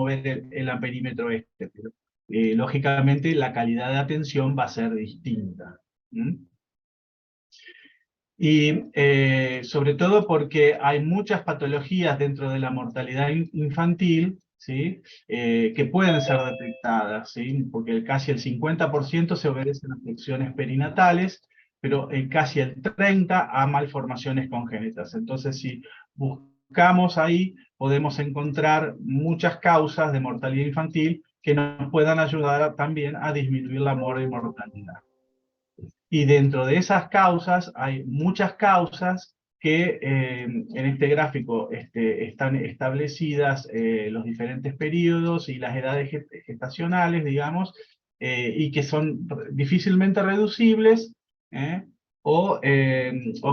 ver el amperímetro este, pero lógicamente la calidad de atención va a ser distinta. Y sobre todo porque hay muchas patologías dentro de la mortalidad infantil, ¿sí? Que pueden ser detectadas, ¿sí? Porque casi el 50% se obedecen a afecciones perinatales, pero casi el 30% a malformaciones congénitas. Entonces, si buscamos ahí, podemos encontrar muchas causas de mortalidad infantil que nos puedan ayudar también a disminuir la mortalidad. Y dentro de esas causas hay muchas causas que en este gráfico están establecidas los diferentes periodos y las edades gestacionales, digamos, y que son difícilmente reducibles o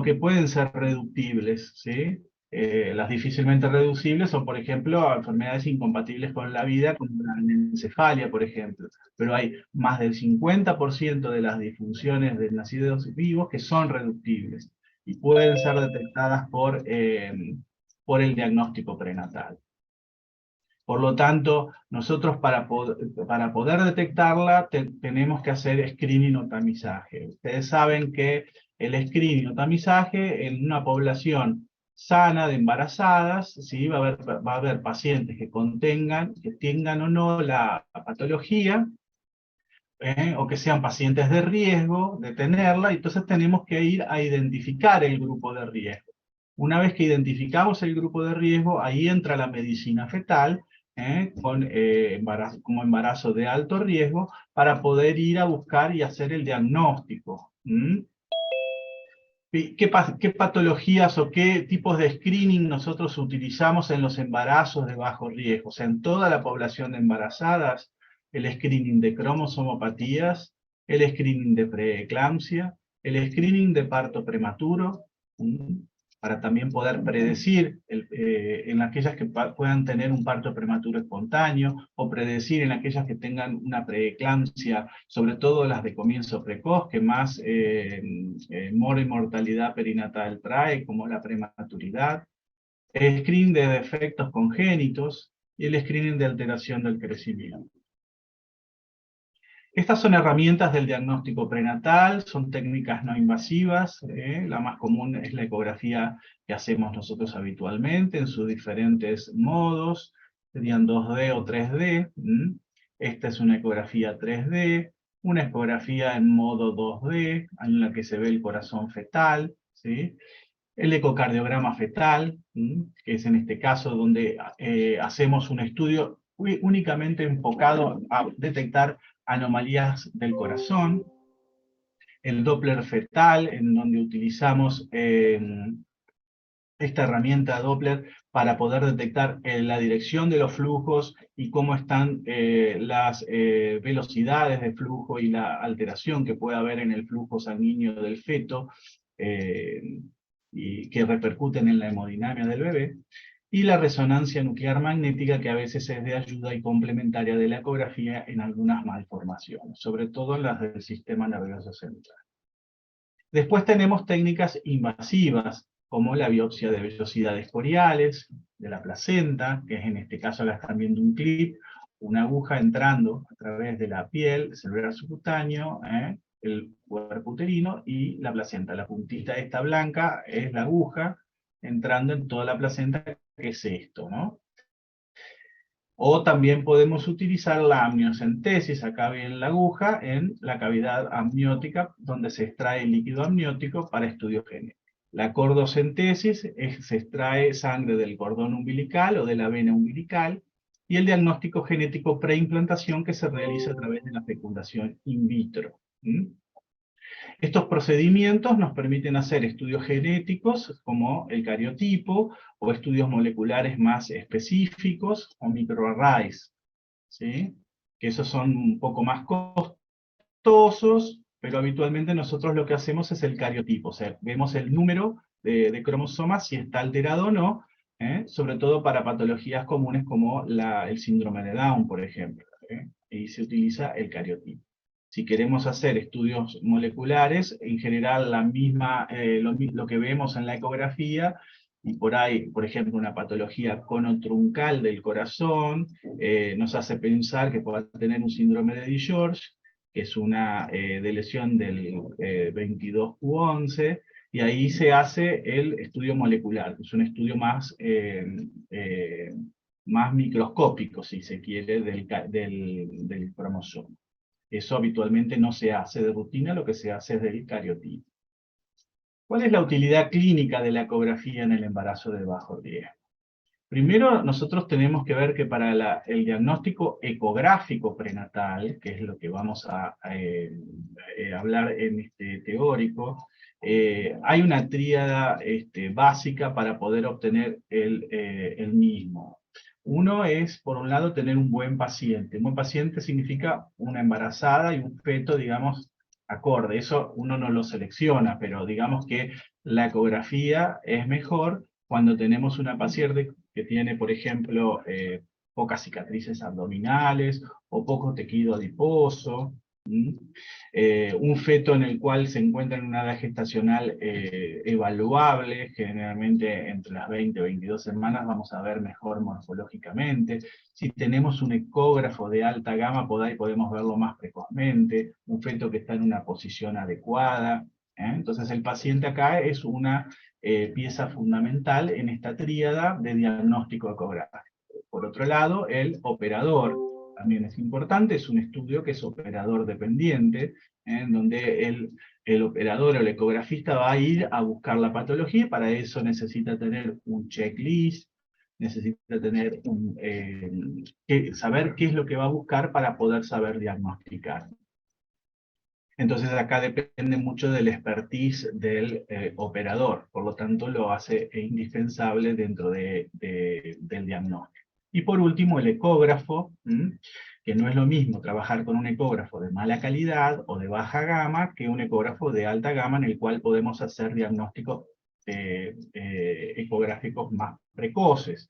que pueden ser reductibles, ¿sí? Las difícilmente reducibles son, por ejemplo, enfermedades incompatibles con la vida, como la anencefalia, por ejemplo. Pero hay más del 50% de las disfunciones de nacidos vivos que son reductibles y pueden ser detectadas por el diagnóstico prenatal. Por lo tanto, nosotros para poder detectarla tenemos que hacer screening o tamizaje. Ustedes saben que el screening o tamizaje en una población sana de embarazadas, ¿sí? va a haber pacientes que tengan o no la patología, o que sean pacientes de riesgo de tenerla, y entonces tenemos que ir a identificar el grupo de riesgo. Una vez que identificamos el grupo de riesgo, ahí entra la medicina fetal, como embarazo de alto riesgo, para poder ir a buscar y hacer el diagnóstico. ¿Qué patologías o qué tipos de screening nosotros utilizamos en los embarazos de bajo riesgo? O sea, en toda la población de embarazadas, el screening de cromosomopatías, el screening de preeclampsia, el screening de parto prematuro, para también poder predecir en aquellas que puedan tener un parto prematuro espontáneo, o predecir en aquellas que tengan una preeclampsia, sobre todo las de comienzo precoz, que más mortalidad perinatal trae, como la prematuridad, el screening de defectos congénitos y el screening de alteración del crecimiento. Estas son herramientas del diagnóstico prenatal, son técnicas no invasivas. La más común es la ecografía que hacemos nosotros habitualmente en sus diferentes modos, serían 2D o 3D. Esta es una ecografía 3D, una ecografía en modo 2D, en la que se ve el corazón fetal, ¿sí? El ecocardiograma fetal, que es en este caso donde hacemos un estudio únicamente enfocado a detectar anomalías del corazón. El Doppler fetal, en donde utilizamos esta herramienta Doppler para poder detectar la dirección de los flujos y cómo están las velocidades de flujo y la alteración que puede haber en el flujo sanguíneo del feto, y que repercuten en la hemodinamia del bebé, y la resonancia nuclear magnética, que a veces es de ayuda y complementaria de la ecografía en algunas malformaciones, sobre todo en las del sistema nervioso central. Después tenemos técnicas invasivas, como la biopsia de vellosidades coriales, de la placenta, que es en este caso, la están viendo un clip, una aguja entrando a través de la piel, celular subcutáneo, el cuerpo uterino y la placenta. La puntita esta blanca es la aguja entrando en toda la placenta, que es esto, ¿no? O también podemos utilizar la amniocentesis, acá ven la aguja, en la cavidad amniótica, donde se extrae el líquido amniótico para estudio genético. La cordocentesis se extrae sangre del cordón umbilical o de la vena umbilical, y el diagnóstico genético preimplantación, que se realiza a través de la fecundación in vitro. Estos procedimientos nos permiten hacer estudios genéticos como el cariotipo, o estudios moleculares más específicos, o microarrays, ¿sí? Que esos son un poco más costosos, pero habitualmente nosotros lo que hacemos es el cariotipo, o sea, vemos el número de cromosomas, si está alterado o no, sobre todo para patologías comunes como el síndrome de Down, por ejemplo, y se utiliza el cariotipo. Si queremos hacer estudios moleculares, en general lo que vemos en la ecografía y por ahí, por ejemplo, una patología conotruncal del corazón, nos hace pensar que pueda tener un síndrome de DiGeorge, que es una de lesión del 22q11, y ahí se hace el estudio molecular, que es un estudio más microscópico, si se quiere, del cromosoma. Eso habitualmente no se hace de rutina, lo que se hace es del cariotipo. ¿Cuál es la utilidad clínica de la ecografía en el embarazo de bajo riesgo? Primero, nosotros tenemos que ver que para el diagnóstico ecográfico prenatal, que es lo que vamos a hablar en este teórico, hay una tríada básica para poder obtener el mismo. Uno es, por un lado, tener un buen paciente. Un buen paciente significa una embarazada y un feto, digamos, acorde. Eso uno no lo selecciona, pero digamos que la ecografía es mejor cuando tenemos una paciente que tiene, por ejemplo, pocas cicatrices abdominales o poco tejido adiposo, un feto en el cual se encuentra en una edad gestacional evaluable, generalmente entre las 20 o 22 semanas vamos a ver mejor morfológicamente. Si tenemos un ecógrafo de alta gama, por ahí podemos verlo más precozmente, un feto que está en una posición adecuada. Entonces el paciente acá es una pieza fundamental en esta tríada de diagnóstico ecográfico. Por otro lado, el operador también es importante, es un estudio que es operador dependiente, en donde el operador o el ecografista va a ir a buscar la patología, y para eso necesita tener un checklist, necesita tener saber qué es lo que va a buscar para poder saber diagnosticar. Entonces acá depende mucho del expertise del operador, por lo tanto lo hace indispensable dentro del diagnóstico. Y por último el ecógrafo, que no es lo mismo trabajar con un ecógrafo de mala calidad o de baja gama que un ecógrafo de alta gama en el cual podemos hacer diagnósticos ecográficos más precoces.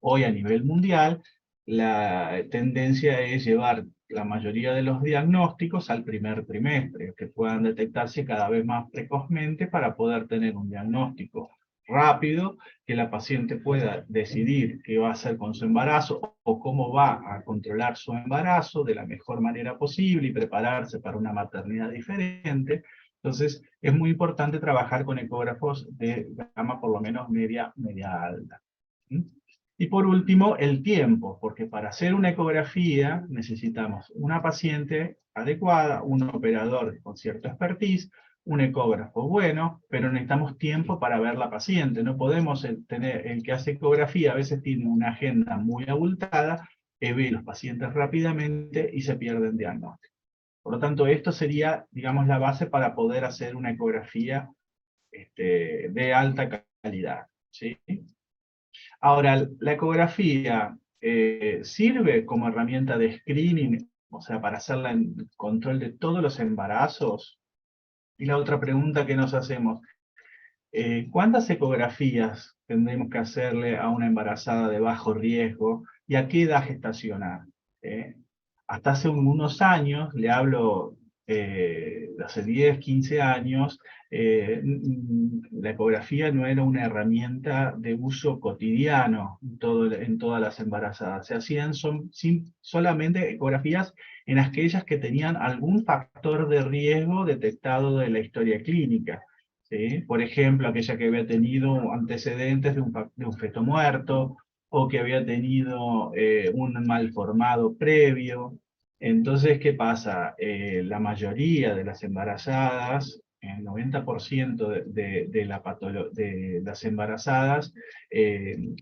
Hoy a nivel mundial la tendencia es llevar la mayoría de los diagnósticos al primer trimestre, que puedan detectarse cada vez más precozmente para poder tener un diagnóstico rápido, que la paciente pueda decidir qué va a hacer con su embarazo o cómo va a controlar su embarazo de la mejor manera posible y prepararse para una maternidad diferente. Entonces, es muy importante trabajar con ecógrafos de gama por lo menos media alta. Y por último, el tiempo, porque para hacer una ecografía necesitamos una paciente adecuada, un operador con cierto expertise, un ecógrafo bueno, pero necesitamos tiempo para ver la paciente. No podemos tener, el que hace ecografía a veces tiene una agenda muy abultada, ve los pacientes rápidamente y se pierden diagnóstico. Por lo tanto, esto sería, digamos, la base para poder hacer una ecografía de alta calidad, ¿sí? Ahora, la ecografía sirve como herramienta de screening, o sea, para hacer el control de todos los embarazos. Y la otra pregunta que nos hacemos, ¿cuántas ecografías tendremos que hacerle a una embarazada de bajo riesgo y a qué edad gestacional? Hasta hace unos años, le hablo hace 10, 15 años, la ecografía no era una herramienta de uso cotidiano en todas las embarazadas. Se hacían solamente ecografías en aquellas que tenían algún factor de riesgo detectado de la historia clínica. ¿Sí? Por ejemplo, aquella que había tenido antecedentes de un feto muerto, o que había tenido un malformado previo. Entonces, ¿qué pasa? La mayoría de las embarazadas, el 90% de las embarazadas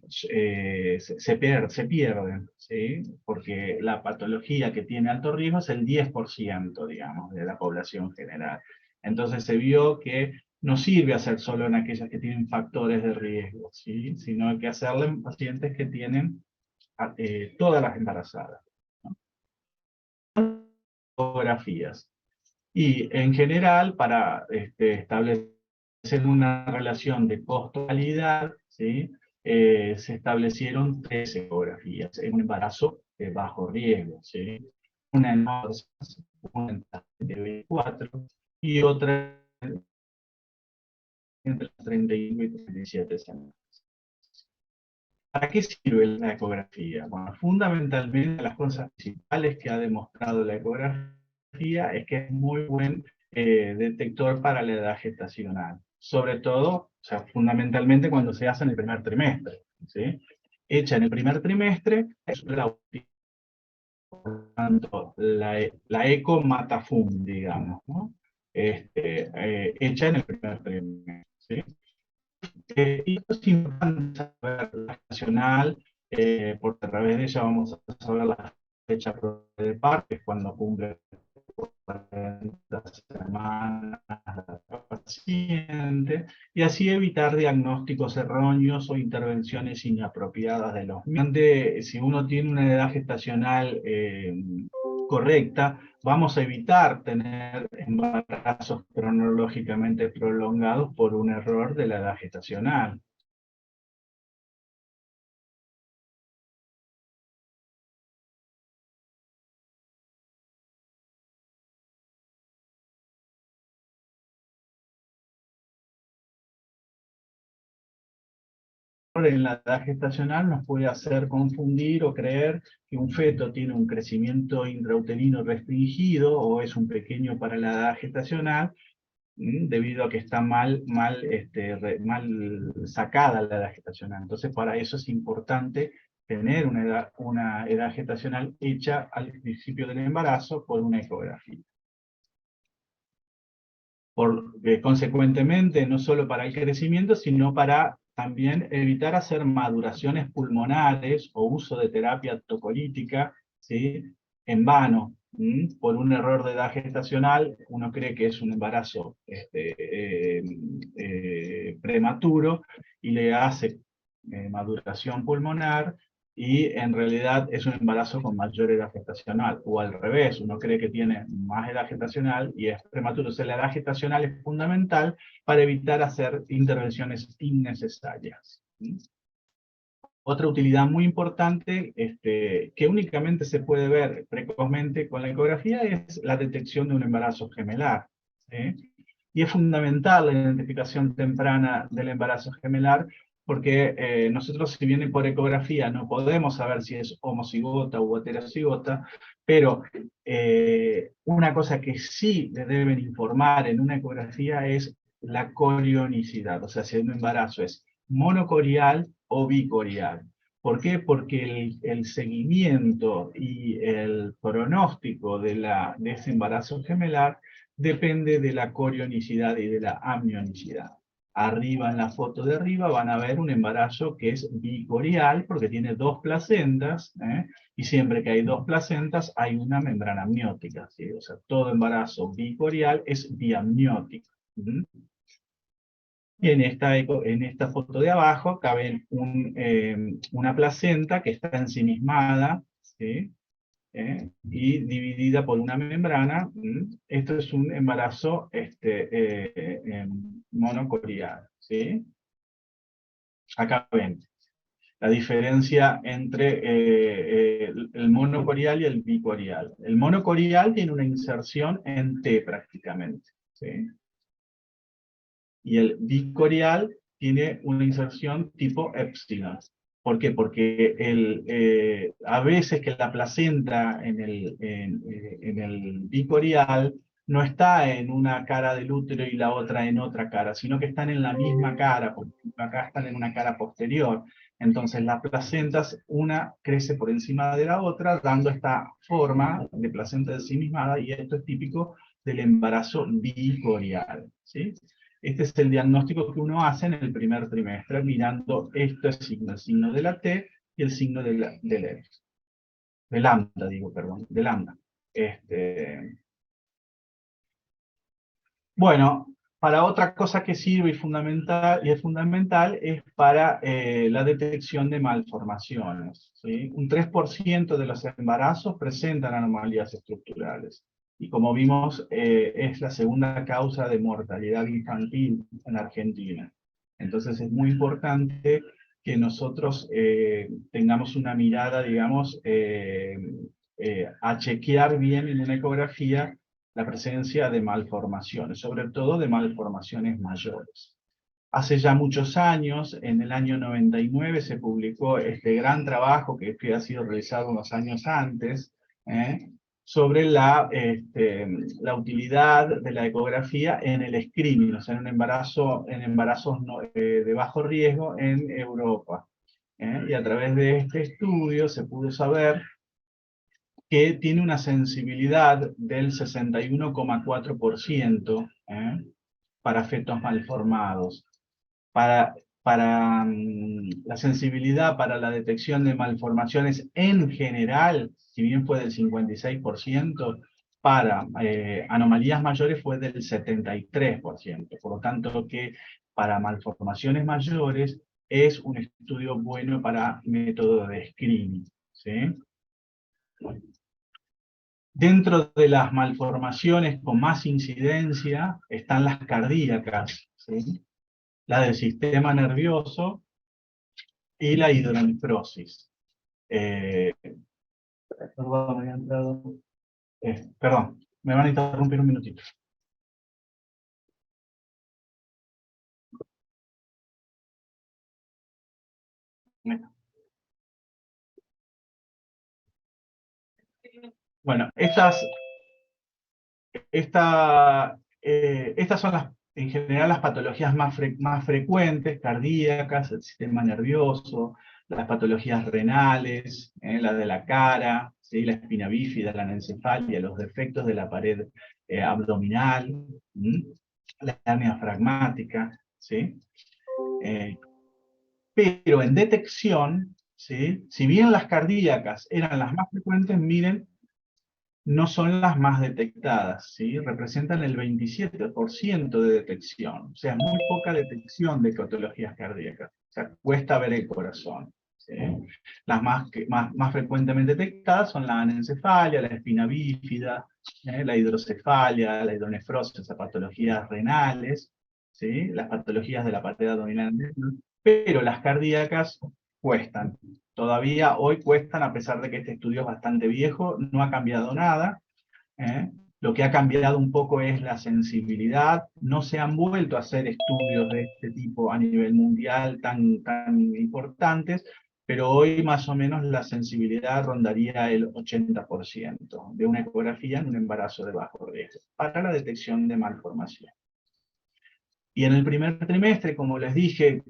se pierden, ¿sí? Porque la patología que tiene alto riesgo es el 10%, digamos, de la población general. Entonces se vio que no sirve hacer solo en aquellas que tienen factores de riesgo, ¿sí? Sino hay que hacerlo en pacientes que tienen todas las embarazadas. Ecografías. Y en general, para establecer una relación de costo-calidad, ¿sí? Se establecieron 3 ecografías en un embarazo de bajo riesgo, ¿sí? Una en una de 24 y otra entre 31 y 37 semanas. ¿Para qué sirve la ecografía? Bueno, fundamentalmente las cosas principales que ha demostrado la ecografía es que es muy buen detector para la edad gestacional. Sobre todo, o sea, fundamentalmente cuando se hace en el primer trimestre, ¿sí? Hecha en el primer trimestre, es la última. Por tanto, la eco mata fum, digamos, ¿no? Hecha en el primer trimestre, ¿sí? Y esto es importante saber la nacional, porque a través de ella vamos a saber la fecha de parto, cuando cumple 40 semanas la paciente, y así evitar diagnósticos erróneos o intervenciones inapropiadas de los niños. Si uno tiene una edad gestacional correcta, vamos a evitar tener embarazos cronológicamente prolongados por un error de la edad gestacional. En la edad gestacional nos puede hacer confundir o creer que un feto tiene un crecimiento intrauterino restringido o es un pequeño para la edad gestacional, debido a que está mal sacada la edad gestacional. Entonces, para eso es importante tener una edad gestacional hecha al principio del embarazo por una ecografía. Consecuentemente, no solo para el crecimiento, sino para también evitar hacer maduraciones pulmonares o uso de terapia tocolítica, ¿sí?, en vano. Por un error de edad gestacional, uno cree que es un embarazo prematuro y le hace maduración pulmonar, y en realidad es un embarazo con mayor edad gestacional, o al revés, uno cree que tiene más edad gestacional y es prematuro. O sea, la edad gestacional es fundamental para evitar hacer intervenciones innecesarias. Otra utilidad muy importante, que únicamente se puede ver precozmente con la ecografía, es la detección de un embarazo gemelar, ¿sí? Y es fundamental la identificación temprana del embarazo gemelar, porque nosotros, si bien por ecografía no podemos saber si es homocigota u heterocigota, pero una cosa que sí le deben informar en una ecografía es la corionicidad, o sea, si un embarazo es monocorial o bicorial. ¿Por qué? Porque el seguimiento y el pronóstico de ese embarazo gemelar depende de la corionicidad y de la amnionicidad. Arriba, en la foto de arriba, van a ver un embarazo que es bicorial, porque tiene dos placentas, y siempre que hay dos placentas hay una membrana amniótica, ¿sí? O sea, todo embarazo bicorial es biamniótico. Y en esta foto de abajo cabe una placenta que está ensimismada, ¿sí?, y dividida por una membrana. Esto es un embarazo monocorial, ¿sí? Acá ven la diferencia entre el monocorial y el bicorial. El monocorial tiene una inserción en T prácticamente, ¿sí? Y el bicorial tiene una inserción tipo epsilon. ¿Por qué? Porque a veces que la placenta en el bicorial no está en una cara del útero y la otra en otra cara, sino que están en la misma cara, porque acá están en una cara posterior. Entonces las placentas, una crece por encima de la otra, dando esta forma de placenta ensimismada, y esto es típico del embarazo bicorial, ¿sí? Este es el diagnóstico que uno hace en el primer trimestre, mirando estos signos, el signo de la T y el signo de lambda, perdón, de lambda. Bueno, para otra cosa que sirve y es fundamental es para la detección de malformaciones, ¿sí? Un 3% de los embarazos presentan anomalías estructurales. Y como vimos, es la segunda causa de mortalidad infantil en Argentina. Entonces es muy importante que nosotros tengamos una mirada, digamos, a chequear bien en una ecografía la presencia de malformaciones, sobre todo de malformaciones mayores. Hace ya muchos años, en el año 99, se publicó este gran trabajo que ha sido realizado unos años antes, sobre la utilidad de la ecografía en el screening, o sea, en embarazos de bajo riesgo en Europa. Y a través de este estudio se pudo saber que tiene una sensibilidad del 61,4% para fetos malformados. Para la sensibilidad para la detección de malformaciones en general, si bien fue del 56%, para anomalías mayores fue del 73%. Por lo tanto, que para malformaciones mayores es un estudio bueno para método de screening, ¿sí? Dentro de las malformaciones con más incidencia están las cardíacas, ¿sí? La del sistema nervioso y la hidronefrosis. Perdón, me había entrado. Perdón, me van a interrumpir un minutito. Bueno, estas son en general las patologías más frecuentes, cardíacas, el sistema nervioso, las patologías renales, la de la cara, ¿sí? La espina bífida, la anencefalia, los defectos de la pared abdominal, la hernia fragmática, ¿sí? Pero en detección, ¿sí? Si bien las cardíacas eran las más frecuentes, miren, no son las más detectadas, ¿sí? Representan el 27% de detección. O sea, muy poca detección de patologías cardíacas. O sea, cuesta ver el corazón, ¿sí? Las más frecuentemente detectadas son la anencefalia, la espina bífida, la hidrocefalia, la hidronefrosis, o sea, patologías renales, ¿sí? Las patologías de la pared abdominal. Pero las cardíacas cuestan. Todavía hoy cuestan, a pesar de que este estudio es bastante viejo, no ha cambiado nada. Lo que ha cambiado un poco es la sensibilidad. No se han vuelto a hacer estudios de este tipo a nivel mundial tan importantes, pero hoy más o menos la sensibilidad rondaría el 80% de una ecografía en un embarazo de bajo riesgo para la detección de malformación. Y en el primer trimestre, como les dije,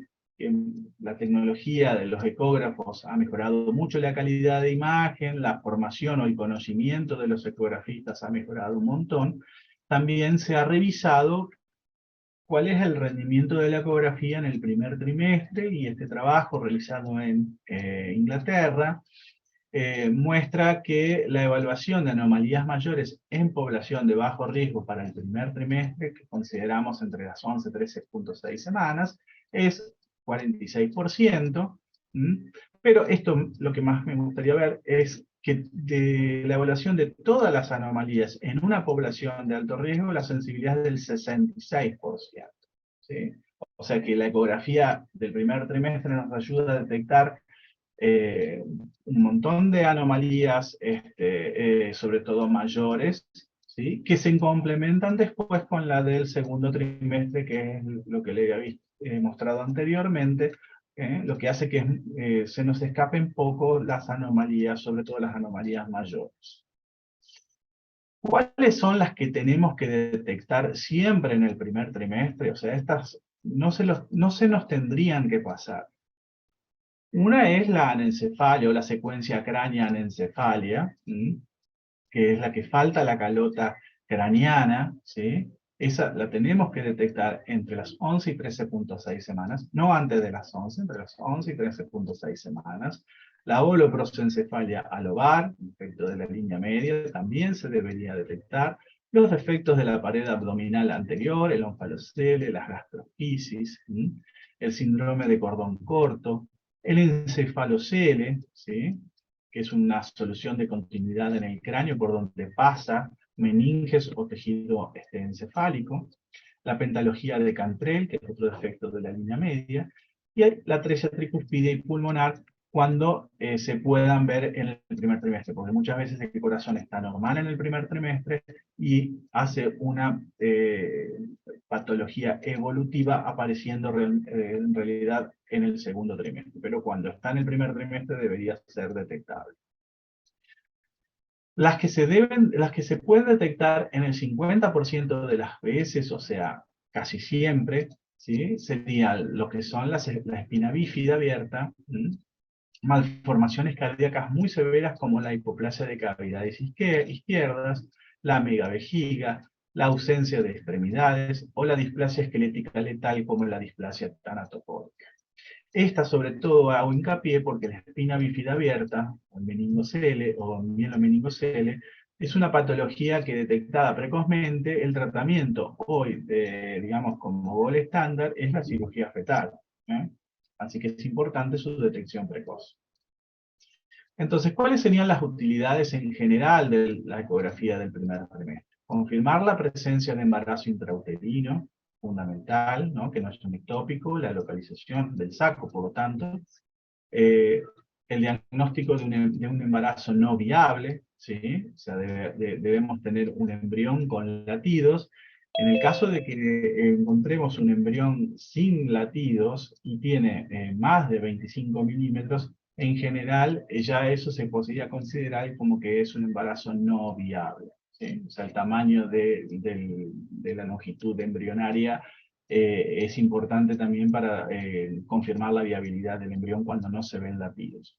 la tecnología de los ecógrafos ha mejorado mucho la calidad de imagen, la formación o el conocimiento de los ecografistas ha mejorado un montón. También se ha revisado cuál es el rendimiento de la ecografía en el primer trimestre, y este trabajo realizado en Inglaterra muestra que la evaluación de anomalías mayores en población de bajo riesgo para el primer trimestre, que consideramos entre las 11 y 13.6 semanas, es 46%, pero esto, lo que más me gustaría ver es que de la evaluación de todas las anomalías en una población de alto riesgo, la sensibilidad es del 66%. ¿Sí? O sea que la ecografía del primer trimestre nos ayuda a detectar un montón de anomalías, sobre todo mayores, ¿sí? Que se complementan después con la del segundo trimestre, que es lo que le había mostrado anteriormente, lo que hace que se nos escapen poco las anomalías, sobre todo las anomalías mayores. ¿Cuáles son las que tenemos que detectar siempre en el primer trimestre? O sea, estas no se nos tendrían que pasar. Una es la anencefalia o la secuencia cránea-anencefalia, que es la que falta la calota craneana, ¿sí? Esa la tenemos que detectar entre las 11 y 13.6 semanas, no antes de las 11, entre las 11 y 13.6 semanas. La holoprosencefalia alobar, defecto de la línea media, también se debería detectar. Los defectos de la pared abdominal anterior, el onfalocele, las gastrofisis, el síndrome de cordón corto, el encefalocele, ¿sí? Que es una solución de continuidad en el cráneo por donde pasa meninges o tejido encefálico, la pentalogía de Cantrell, que es otro defecto de la línea media, y la atresia tricuspidea y pulmonar cuando se puedan ver en el primer trimestre, porque muchas veces el corazón está normal en el primer trimestre y hace una patología evolutiva apareciendo en realidad en el segundo trimestre, pero cuando está en el primer trimestre debería ser detectable. Las que se pueden detectar en el 50% de las veces, o sea, casi siempre, ¿sí? Serían lo que son la espina bífida abierta, malformaciones cardíacas muy severas como la hipoplasia de cavidades izquierdas, la megavejiga, la ausencia de extremidades o la displasia esquelética letal como la displasia tanatopódica. Esta sobre todo hago hincapié porque la espina bífida abierta, o el meningocele, o mielomeningocele, es una patología que detectada precozmente, el tratamiento hoy, digamos, como gol estándar, es la cirugía fetal. Así que es importante su detección precoz. Entonces, ¿cuáles serían las utilidades en general de la ecografía del primer trimestre? Confirmar la presencia de embarazo intrauterino, fundamental, ¿no? Que no es un ectópico, la localización del saco, por lo tanto, el diagnóstico de un embarazo no viable, ¿sí? O sea, debemos tener un embrión con latidos. En el caso de que encontremos un embrión sin latidos y tiene más de 25 milímetros, en general ya eso se podría considerar como que es un embarazo no viable. ¿Sí? O sea, el tamaño de la longitud embrionaria es importante también para confirmar la viabilidad del embrión cuando no se ven latidos.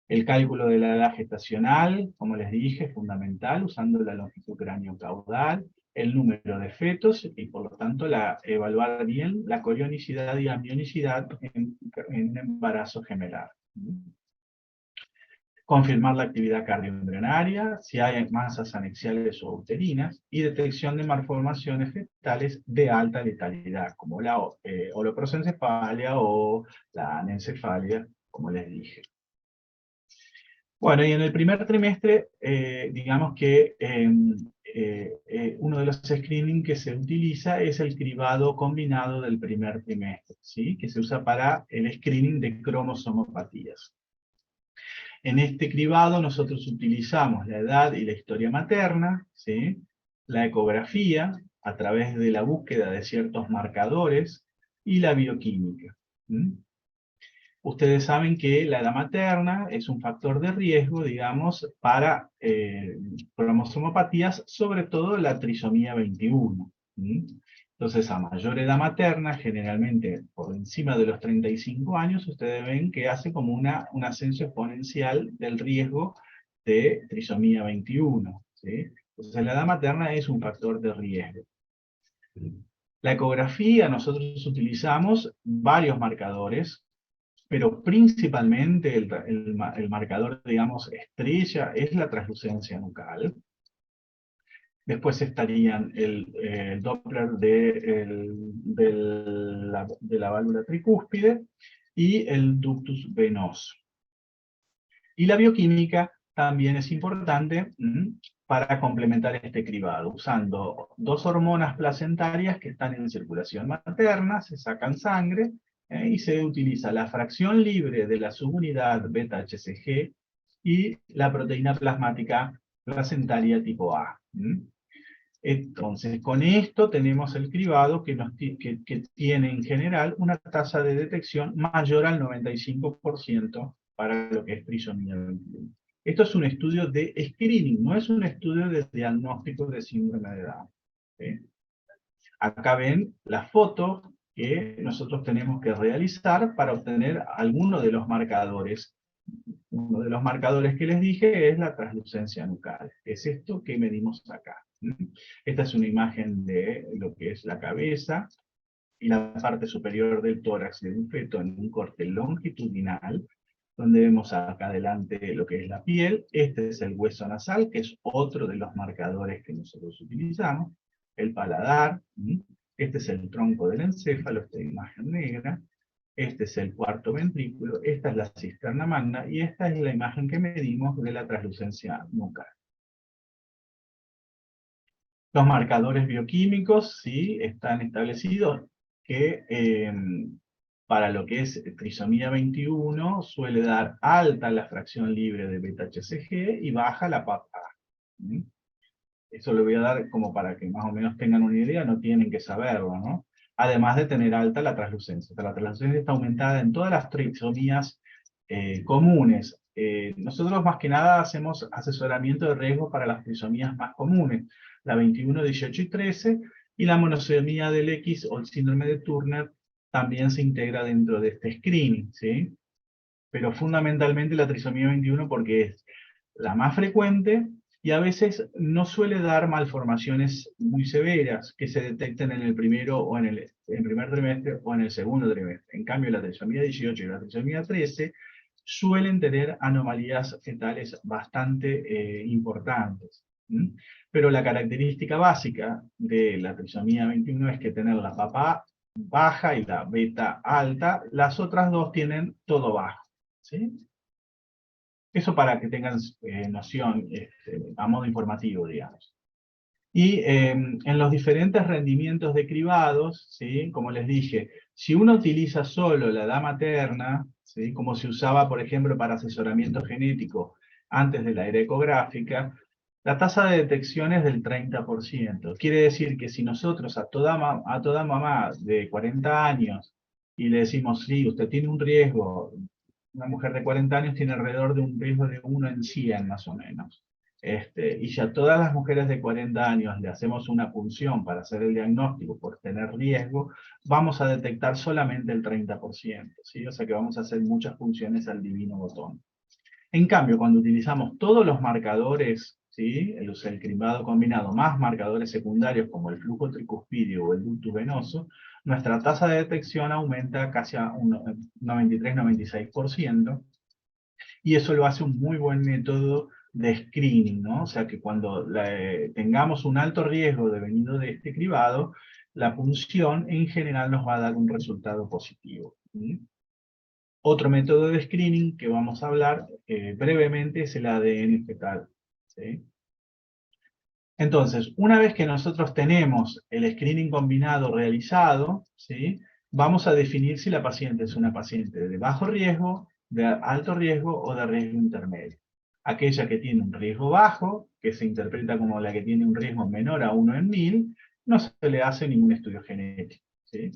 El cálculo de la edad gestacional, como les dije, es fundamental, usando la longitud cráneo-caudal, el número de fetos y por lo tanto evaluar bien la corionicidad y amionicidad en embarazo gemelar. Confirmar la actividad cardioembrionaria, si hay masas anexiales o uterinas, y detección de malformaciones fetales de alta letalidad, como la holoprosencefalia o la anencefalia, como les dije. Bueno, y en el primer trimestre, digamos que uno de los screening que se utiliza es el cribado combinado del primer trimestre, ¿sí? Que se usa para el screening de cromosomopatías. En este cribado nosotros utilizamos la edad y la historia materna, ¿sí? La ecografía, a través de la búsqueda de ciertos marcadores, y la bioquímica. Ustedes saben que la edad materna es un factor de riesgo, digamos, para cromosomopatías, sobre todo la trisomía 21. Entonces, a mayor edad materna, generalmente por encima de los 35 años, ustedes ven que hace como un ascenso exponencial del riesgo de trisomía 21. ¿Sí? Entonces, la edad materna es un factor de riesgo. La ecografía, nosotros utilizamos varios marcadores, pero principalmente el marcador, digamos, estrella es la translucencia nucal. Después estarían el Doppler de la válvula tricúspide y el ductus venoso. Y la bioquímica también es importante para complementar este cribado, usando dos hormonas placentarias que están en circulación materna, se sacan sangre, y se utiliza la fracción libre de la subunidad beta-HCG y la proteína plasmática placentaria tipo A. Entonces, con esto tenemos el cribado que tiene en general una tasa de detección mayor al 95% para lo que es trisomía 21. Esto es un estudio de screening, no es un estudio de diagnóstico de síndrome de Down. ¿Sí? Acá ven la foto que nosotros tenemos que realizar para obtener alguno de los marcadores. Uno de los marcadores que les dije es la translucencia nucal. Es esto que medimos acá. Esta es una imagen de lo que es la cabeza y la parte superior del tórax de un feto en un corte longitudinal, donde vemos acá adelante lo que es la piel. Este es el hueso nasal, que es otro de los marcadores que nosotros utilizamos. El paladar. Este es el tronco del encéfalo, esta imagen negra. Este es el cuarto ventrículo, esta es la cisterna magna, y esta es la imagen que medimos de la translucencia nucal. Los marcadores bioquímicos, sí, están establecidos que para lo que es trisomía 21 suele dar alta la fracción libre de beta-HCG y baja la PAP-A. Eso lo voy a dar como para que más o menos tengan una idea, no tienen que saberlo, ¿no? Además de tener alta la translucencia. La translucencia está aumentada en todas las trisomías comunes. Nosotros más que nada hacemos asesoramiento de riesgo para las trisomías más comunes, la 21, 18 y 13, y la monosomía del X o el síndrome de Turner también se integra dentro de este screening, ¿sí? Pero fundamentalmente la trisomía 21 porque es la más frecuente y a veces no suele dar malformaciones muy severas que se detecten en el primero o en el primer trimestre o en el segundo trimestre. En cambio, la trisomía 18 y la trisomía 13 suelen tener anomalías fetales bastante importantes. ¿Mm? Pero la característica básica de la trisomía 21 es que tener la papa baja y la beta alta, las otras dos tienen todo bajo. ¿Sí? Eso para que tengan noción a modo informativo, digamos. Y en los diferentes rendimientos de cribados, ¿sí? Como les dije, si uno utiliza solo la edad materna, ¿sí? Como se usaba, por ejemplo, para asesoramiento genético antes de la era ecográfica, la tasa de detección es del 30%. Quiere decir que si nosotros a toda mamá de 40 años y le decimos, sí, usted tiene un riesgo, una mujer de 40 años tiene alrededor de un riesgo de 1 en 100 más o menos. Y si a todas las mujeres de 40 años le hacemos una punción para hacer el diagnóstico por tener riesgo, vamos a detectar solamente el 30%, ¿sí? O sea que vamos a hacer muchas punciones al divino botón. En cambio, cuando utilizamos todos los marcadores, ¿sí? El cribado combinado más marcadores secundarios como el flujo tricuspidio o el ductus venoso, nuestra tasa de detección aumenta casi a un 93-96%, y eso lo hace un muy buen método de screening, ¿no? O sea que cuando tengamos un alto riesgo devenido de este cribado, la punción en general nos va a dar un resultado positivo. ¿Sí? Otro método de screening que vamos a hablar brevemente es el ADN fetal. ¿Sí? Entonces, una vez que nosotros tenemos el screening combinado realizado, ¿sí? Vamos a definir si la paciente es una paciente de bajo riesgo, de alto riesgo o de riesgo intermedio. Aquella que tiene un riesgo bajo, que se interpreta como la que tiene un riesgo menor a 1 en 1000, no se le hace ningún estudio genético. ¿Sí?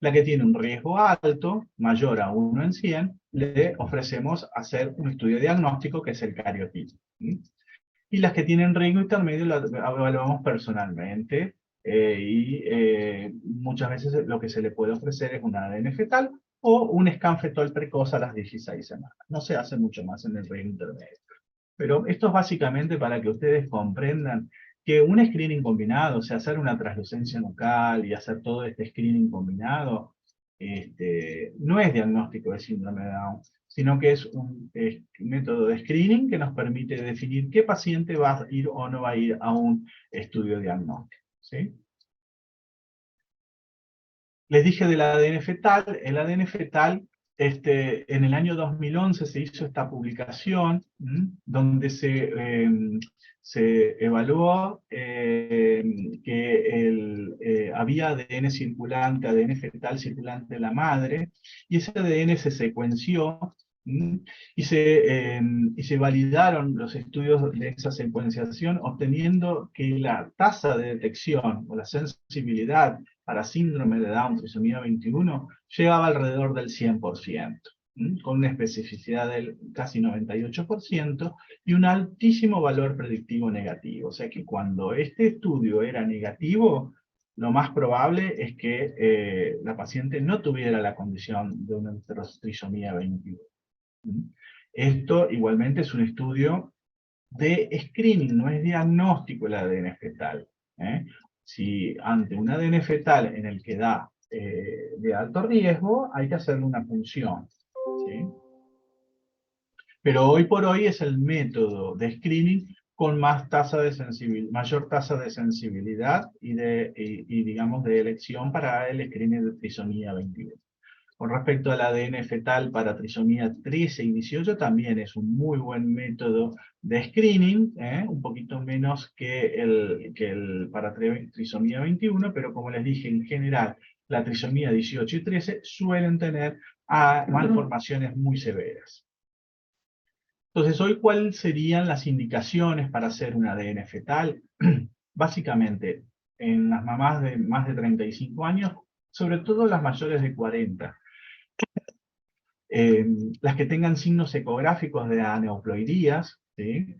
La que tiene un riesgo alto, mayor a 1 en 100, le ofrecemos hacer un estudio diagnóstico que es el cariotipo. ¿Sí? Y las que tienen riesgo intermedio las evaluamos personalmente, muchas veces lo que se le puede ofrecer es un ADN fetal o un scan fetal precoz a las 16 semanas. No se hace mucho más en el riesgo intermedio. Pero esto es básicamente para que ustedes comprendan que un screening combinado, o sea, hacer una translucencia nucal y hacer todo este screening combinado, no es diagnóstico de síndrome de Down, sino que es un método de screening que nos permite definir qué paciente va a ir o no va a ir a un estudio diagnóstico. ¿Sí? Les dije del ADN fetal. El ADN fetal, en el año 2011 se hizo esta publicación, donde se evaluó que había ADN circulante, ADN fetal circulante de la madre, y ese ADN se secuenció, y se validaron los estudios de esa secuenciación, obteniendo que la tasa de detección o la sensibilidad para síndrome de Down, trisomía 21, llegaba alrededor del 100%, con una especificidad del casi 98% y un altísimo valor predictivo negativo. O sea que cuando este estudio era negativo, lo más probable es que la paciente no tuviera la condición de una trisomía 21. Esto igualmente es un estudio de screening, no es diagnóstico el ADN fetal. Si ante un ADN fetal en el que da de alto riesgo, hay que hacerle una punción. ¿Sí? Pero hoy por hoy es el método de screening con más mayor tasa de sensibilidad y digamos de elección para el screening de trisomía 21. Con respecto al ADN fetal para trisomía 13 y 18, también es un muy buen método de screening, un poquito menos que el para trisomía 21, pero como les dije, en general, la trisomía 18 y 13 suelen tener malformaciones muy severas. Entonces, hoy, ¿cuáles serían las indicaciones para hacer un ADN fetal? básicamente en las mamás de más de 35 años, sobre todo las mayores de 40. Las que tengan signos ecográficos de aneuploidías, ¿sí?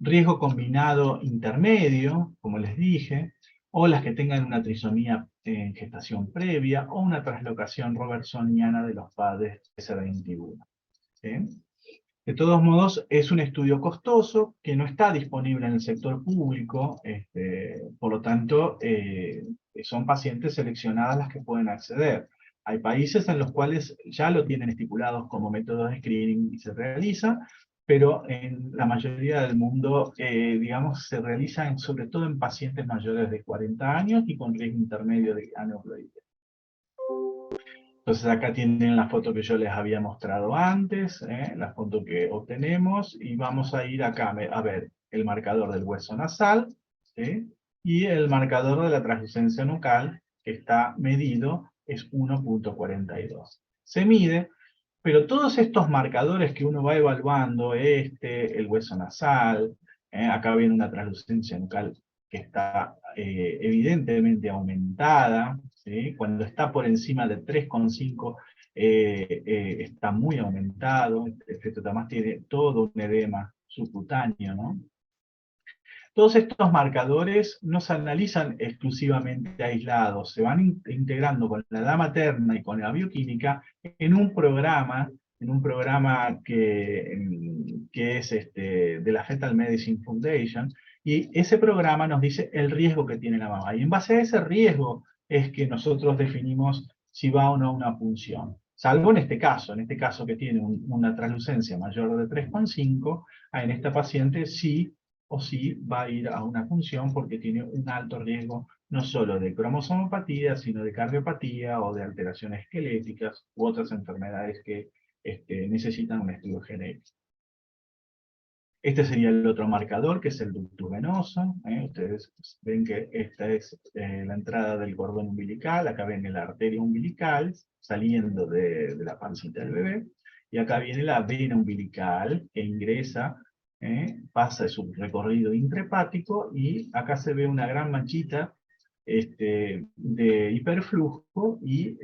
Riesgo combinado intermedio, como les dije, o las que tengan una trisomía en gestación previa, o una translocación robertsoniana de los padres S21. ¿Sí? De todos modos, es un estudio costoso que no está disponible en el sector público, por lo tanto, son pacientes seleccionadas las que pueden acceder. Hay países en los cuales ya lo tienen estipulados como método de screening y se realiza, pero en la mayoría del mundo, digamos, se realiza sobre todo en pacientes mayores de 40 años y con riesgo intermedio de aneuploidía. Entonces acá tienen la foto que yo les había mostrado antes, la foto que obtenemos, y vamos a ir acá a ver el marcador del hueso nasal, ¿sí? Y el marcador de la translucencia nucal, que está medido, es 1.42. Se mide, pero todos estos marcadores que uno va evaluando, el hueso nasal, acá viene una translucencia nucal que está evidentemente aumentada, ¿sí? Cuando está por encima de 3,5 está muy aumentado, el feto además tiene todo un edema subcutáneo, ¿no? Todos estos marcadores no se analizan exclusivamente aislados, se van integrando con la edad materna y con la bioquímica en un programa que es de la Fetal Medicine Foundation, y ese programa nos dice el riesgo que tiene la mamá. Y en base a ese riesgo es que nosotros definimos si va o no a una punción. Salvo en este caso que tiene una translucencia mayor de 3,5, en esta paciente sí o sí va a ir a una punción porque tiene un alto riesgo no solo de cromosomopatía, sino de cardiopatía o de alteraciones esqueléticas u otras enfermedades que necesitan un estudio genético. Este sería el otro marcador, que es el ductus venoso. Ustedes ven que esta es la entrada del cordón umbilical, acá ven la arteria umbilical saliendo de la pancita del bebé, y acá viene la vena umbilical que ingresa, pasa su recorrido intrahepático, y acá se ve una gran manchita de hiperflujo, y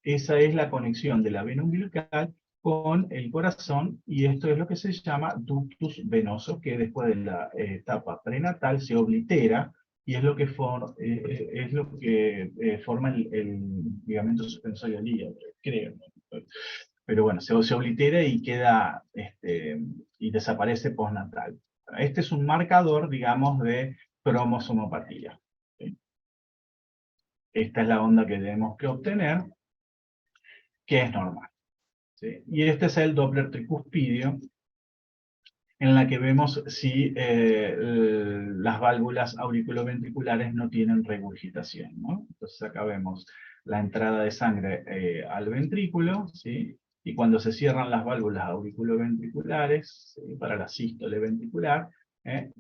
esa es la conexión de la vena umbilical con el corazón, y esto es lo que se llama ductus venoso, que después de la etapa prenatal se oblitera, y es lo que, forma el ligamento suspensorio libre, creo. Pero bueno, se oblitera y queda, y desaparece postnatal. Este es un marcador, digamos, de cromosomopatía. ¿Sí? Esta es la onda que tenemos que obtener, que es normal. ¿Sí? Y este es el Doppler tricuspidio, en la que vemos si las válvulas auriculoventriculares no tienen regurgitación, ¿no? Entonces acá vemos la entrada de sangre al ventrículo, ¿sí? Y cuando se cierran las válvulas auriculoventriculares, ¿sí? Para la sístole ventricular,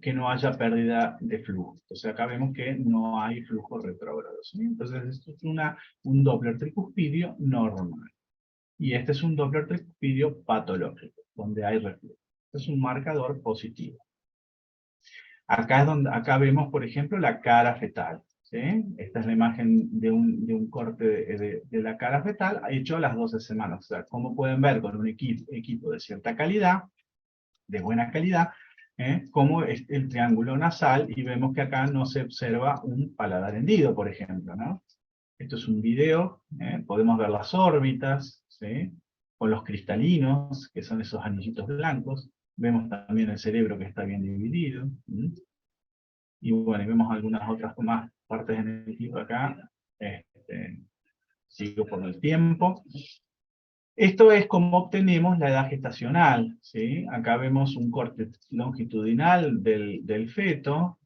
que no haya pérdida de flujo. Entonces acá vemos que no hay flujo retrógrado, ¿sí? Entonces esto es un Doppler tricuspidio normal. Y este es un Doppler tricuspidio patológico, donde hay reflujo. Es un marcador positivo. Acá vemos, por ejemplo, la cara fetal. ¿Sí? Esta es la imagen de un corte de la cara fetal hecho a las 12 semanas. O sea, como pueden ver, con un equipo de cierta calidad, de buena calidad, como es el triángulo nasal, y vemos que acá no se observa un paladar hendido, por ejemplo, ¿no? Esto es un video, podemos ver las órbitas, ¿sí? Con los cristalinos, que son esos anillitos blancos. Vemos también el cerebro que está bien dividido. Y bueno, y vemos algunas otras más partes en el equipo acá. Sigo por el tiempo. Esto es como obtenemos la edad gestacional, ¿sí? Acá vemos un corte longitudinal del feto,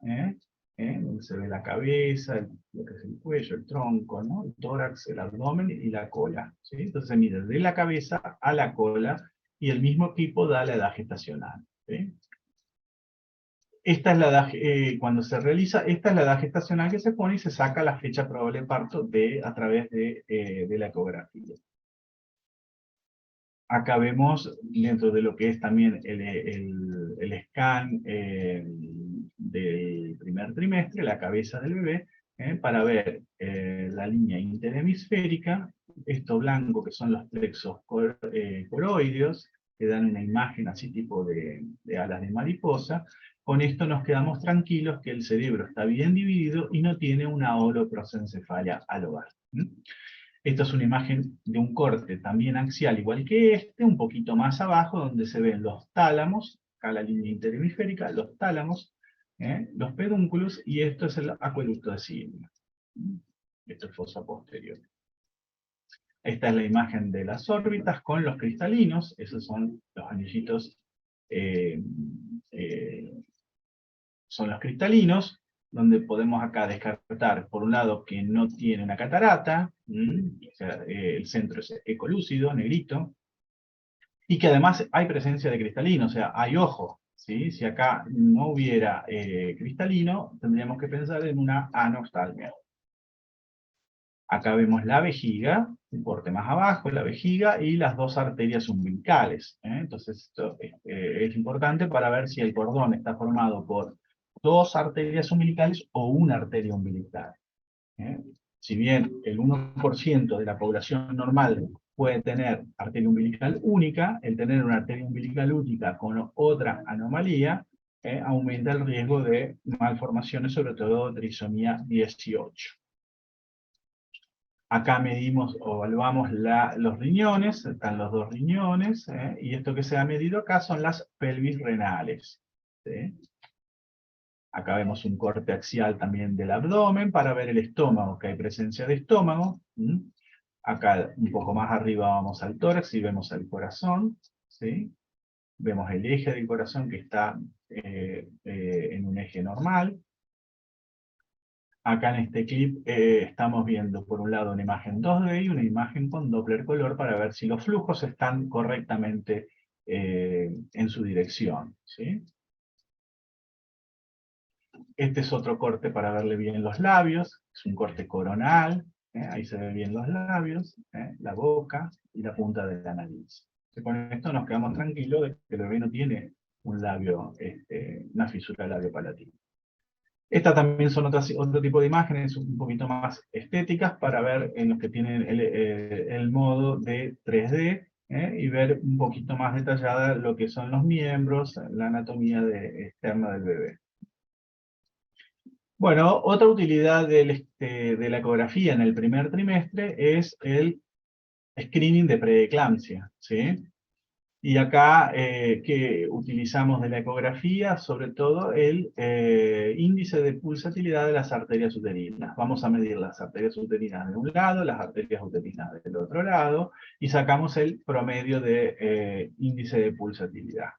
donde se ve la cabeza, lo que es el cuello, el tronco, ¿no? El tórax, el abdomen y la cola, ¿sí? Entonces se mide de la cabeza a la cola, y el mismo equipo da la edad gestacional, ¿sí? Esta es la edad, cuando se realiza, esta es la edad gestacional que se pone, y se saca la fecha probable de parto a través de la ecografía. Acá vemos, dentro de lo que es también el scan del primer trimestre, la cabeza del bebé, para ver la línea interhemisférica, esto blanco que son los plexos coroideos, que dan una imagen así tipo de alas de mariposa. Con esto nos quedamos tranquilos que el cerebro está bien dividido y no tiene una holoprosencefalia al hogar. Esta es una imagen de un corte también axial, igual que este, un poquito más abajo, donde se ven los tálamos, acá la línea interhemisférica, los tálamos, los pedúnculos, y esto es el acueducto de Sigma. Esto es fosa posterior. Esta es la imagen de las órbitas con los cristalinos, esos son los anillitos, son los cristalinos, donde podemos acá descartar, por un lado, que no tiene una catarata, o sea, el centro es ecolúcido, negrito, y que además hay presencia de cristalino, o sea, hay ojo, ¿sí? Si acá no hubiera cristalino, tendríamos que pensar en una anostalmia. Acá vemos la vejiga, un corte más abajo, la vejiga, y las dos arterias umbilicales. Entonces, esto es importante para ver si el cordón está formado por dos arterias umbilicales o una arteria umbilical. Si bien el 1% de la población normal puede tener arteria umbilical única, el tener una arteria umbilical única con otra anomalía aumenta el riesgo de malformaciones, sobre todo trisomía 18. Acá medimos o evaluamos los riñones, están los dos riñones, y esto que se ha medido acá son las pelvis renales. ¿Sí? Acá vemos un corte axial también del abdomen para ver el estómago, que hay presencia de estómago. Acá un poco más arriba vamos al tórax y vemos el corazón. ¿Sí? Vemos el eje del corazón que está en un eje normal. Acá en este clip estamos viendo por un lado una imagen 2D y una imagen con Doppler color para ver si los flujos están correctamente en su dirección. ¿Sí? Este es otro corte para verle bien los labios, es un corte coronal, ahí se ven bien los labios, la boca y la punta de la nariz. Con esto nos quedamos tranquilos de que el bebé no tiene un labio, una fisura labio palatino. Estas también son otro tipo de imágenes un poquito más estéticas para ver en los que tienen el modo de 3D y ver un poquito más detallada lo que son los miembros, la anatomía externa del bebé. Bueno, otra utilidad de la ecografía en el primer trimestre es el screening de preeclampsia, ¿sí? Y acá, que utilizamos de la ecografía, sobre todo el índice de pulsatilidad de las arterias uterinas. Vamos a medir las arterias uterinas de un lado, las arterias uterinas del otro lado, y sacamos el promedio de índice de pulsatilidad.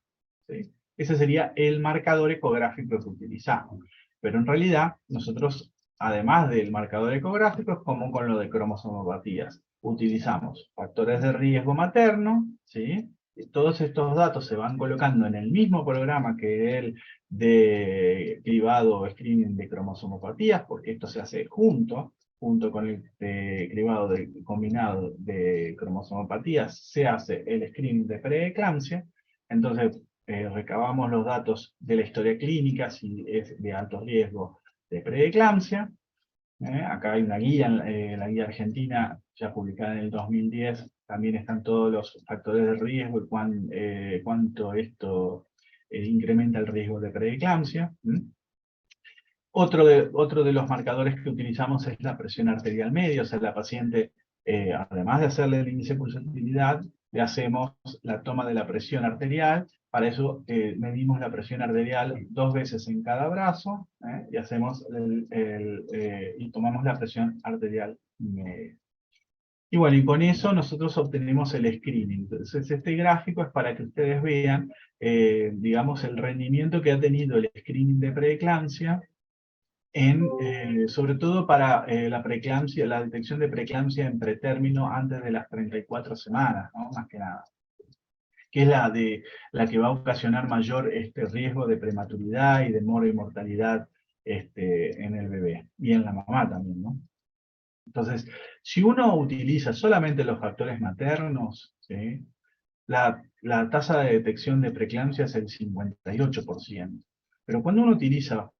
¿Sí? Ese sería el marcador ecográfico que utilizamos. Pero en realidad, nosotros, además del marcador ecográfico, es como con lo de cromosomopatías. Utilizamos factores de riesgo materno, ¿sí? Todos estos datos se van colocando en el mismo programa que el de cribado o screening de cromosomopatías, porque esto se hace junto con el cribado combinado de cromosomopatías, se hace el screening de preeclampsia. Entonces, recabamos los datos de la historia clínica, si es de alto riesgo de preeclampsia. Acá hay una guía, la guía argentina, ya publicada en el 2010, también están todos los factores de riesgo y cuánto esto incrementa el riesgo de preeclampsia. Otro de los marcadores que utilizamos es la presión arterial media, o sea, la paciente, además de hacerle el índice de pulsatilidad, le hacemos la toma de la presión arterial. Para eso medimos la presión arterial 2 veces en cada brazo, y hacemos y tomamos la presión arterial media. Y bueno, y con eso nosotros obtenemos el screening. Entonces este gráfico es para que ustedes vean, digamos, el rendimiento que ha tenido el screening de preeclampsia, sobre todo para la preeclampsia, la detección de preeclampsia en pretérmino antes de las 34 semanas, ¿no? Más que nada. Que es la que va a ocasionar mayor riesgo de prematuridad y de mortalidad en el bebé, y en la mamá también, ¿no? Entonces, si uno utiliza solamente los factores maternos, ¿sí? La tasa de detección de preeclampsia es el 58%. Pero cuando uno utiliza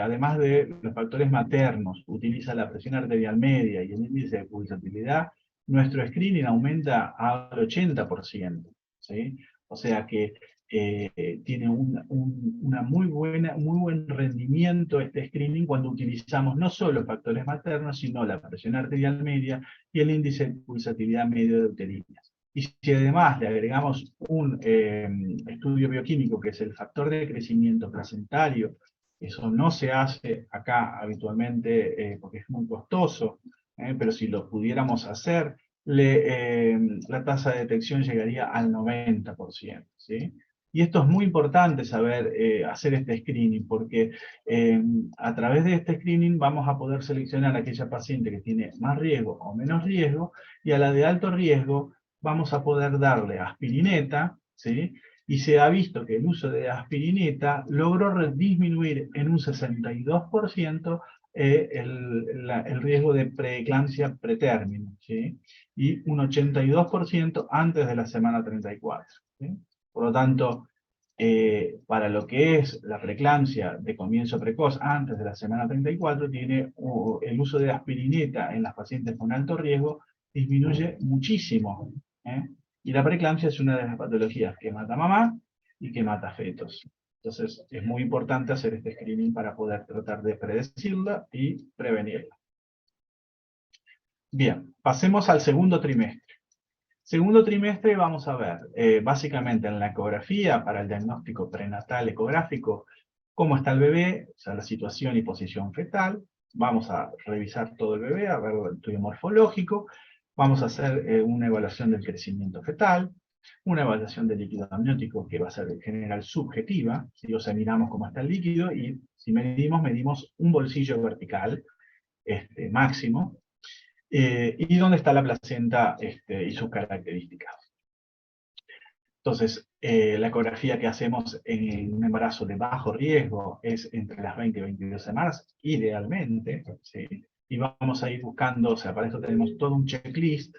además de los factores maternos, utiliza la presión arterial media y el índice de pulsatilidad, nuestro screening aumenta al 80%, ¿sí? O sea que tiene una muy buen rendimiento este screening cuando utilizamos no solo factores maternos, sino la presión arterial media y el índice de pulsatilidad medio de uterinas. Y si además le agregamos un estudio bioquímico, que es el factor de crecimiento placentario, eso no se hace acá habitualmente porque es muy costoso, pero si lo pudiéramos hacer, la tasa de detección llegaría al 90%, ¿sí? Y esto es muy importante saber hacer este screening, porque a través de este screening vamos a poder seleccionar a aquella paciente que tiene más riesgo o menos riesgo, y a la de alto riesgo vamos a poder darle aspirineta, ¿sí? Y se ha visto que el uso de aspirineta logró disminuir en un 62% el riesgo de preeclampsia pretérmino, ¿sí? Y un 82% antes de la semana 34. ¿Sí? Por lo tanto, para lo que es la preeclampsia de comienzo precoz antes de la semana 34, tiene el uso de aspirineta en las pacientes con alto riesgo disminuye muchísimo. Y la preeclampsia es una de las patologías que mata a mamá y que mata a fetos. Entonces es muy importante hacer este screening para poder tratar de predecirla y prevenirla. Bien, pasemos al segundo trimestre. Segundo trimestre vamos a ver, básicamente en la ecografía, para el diagnóstico prenatal ecográfico, cómo está el bebé, o sea, la situación y posición fetal. Vamos a revisar todo el bebé, a ver el estudio morfológico. Vamos a hacer una evaluación del crecimiento fetal, una evaluación del líquido amniótico que va a ser en general subjetiva, ¿sí? O sea, miramos cómo está el líquido y si medimos un bolsillo vertical máximo, y dónde está la placenta y sus características. Entonces, la ecografía que hacemos en un embarazo de bajo riesgo es entre las 20 y 22 semanas, idealmente, ¿sí? Y vamos a ir buscando, o sea, para eso tenemos todo un checklist,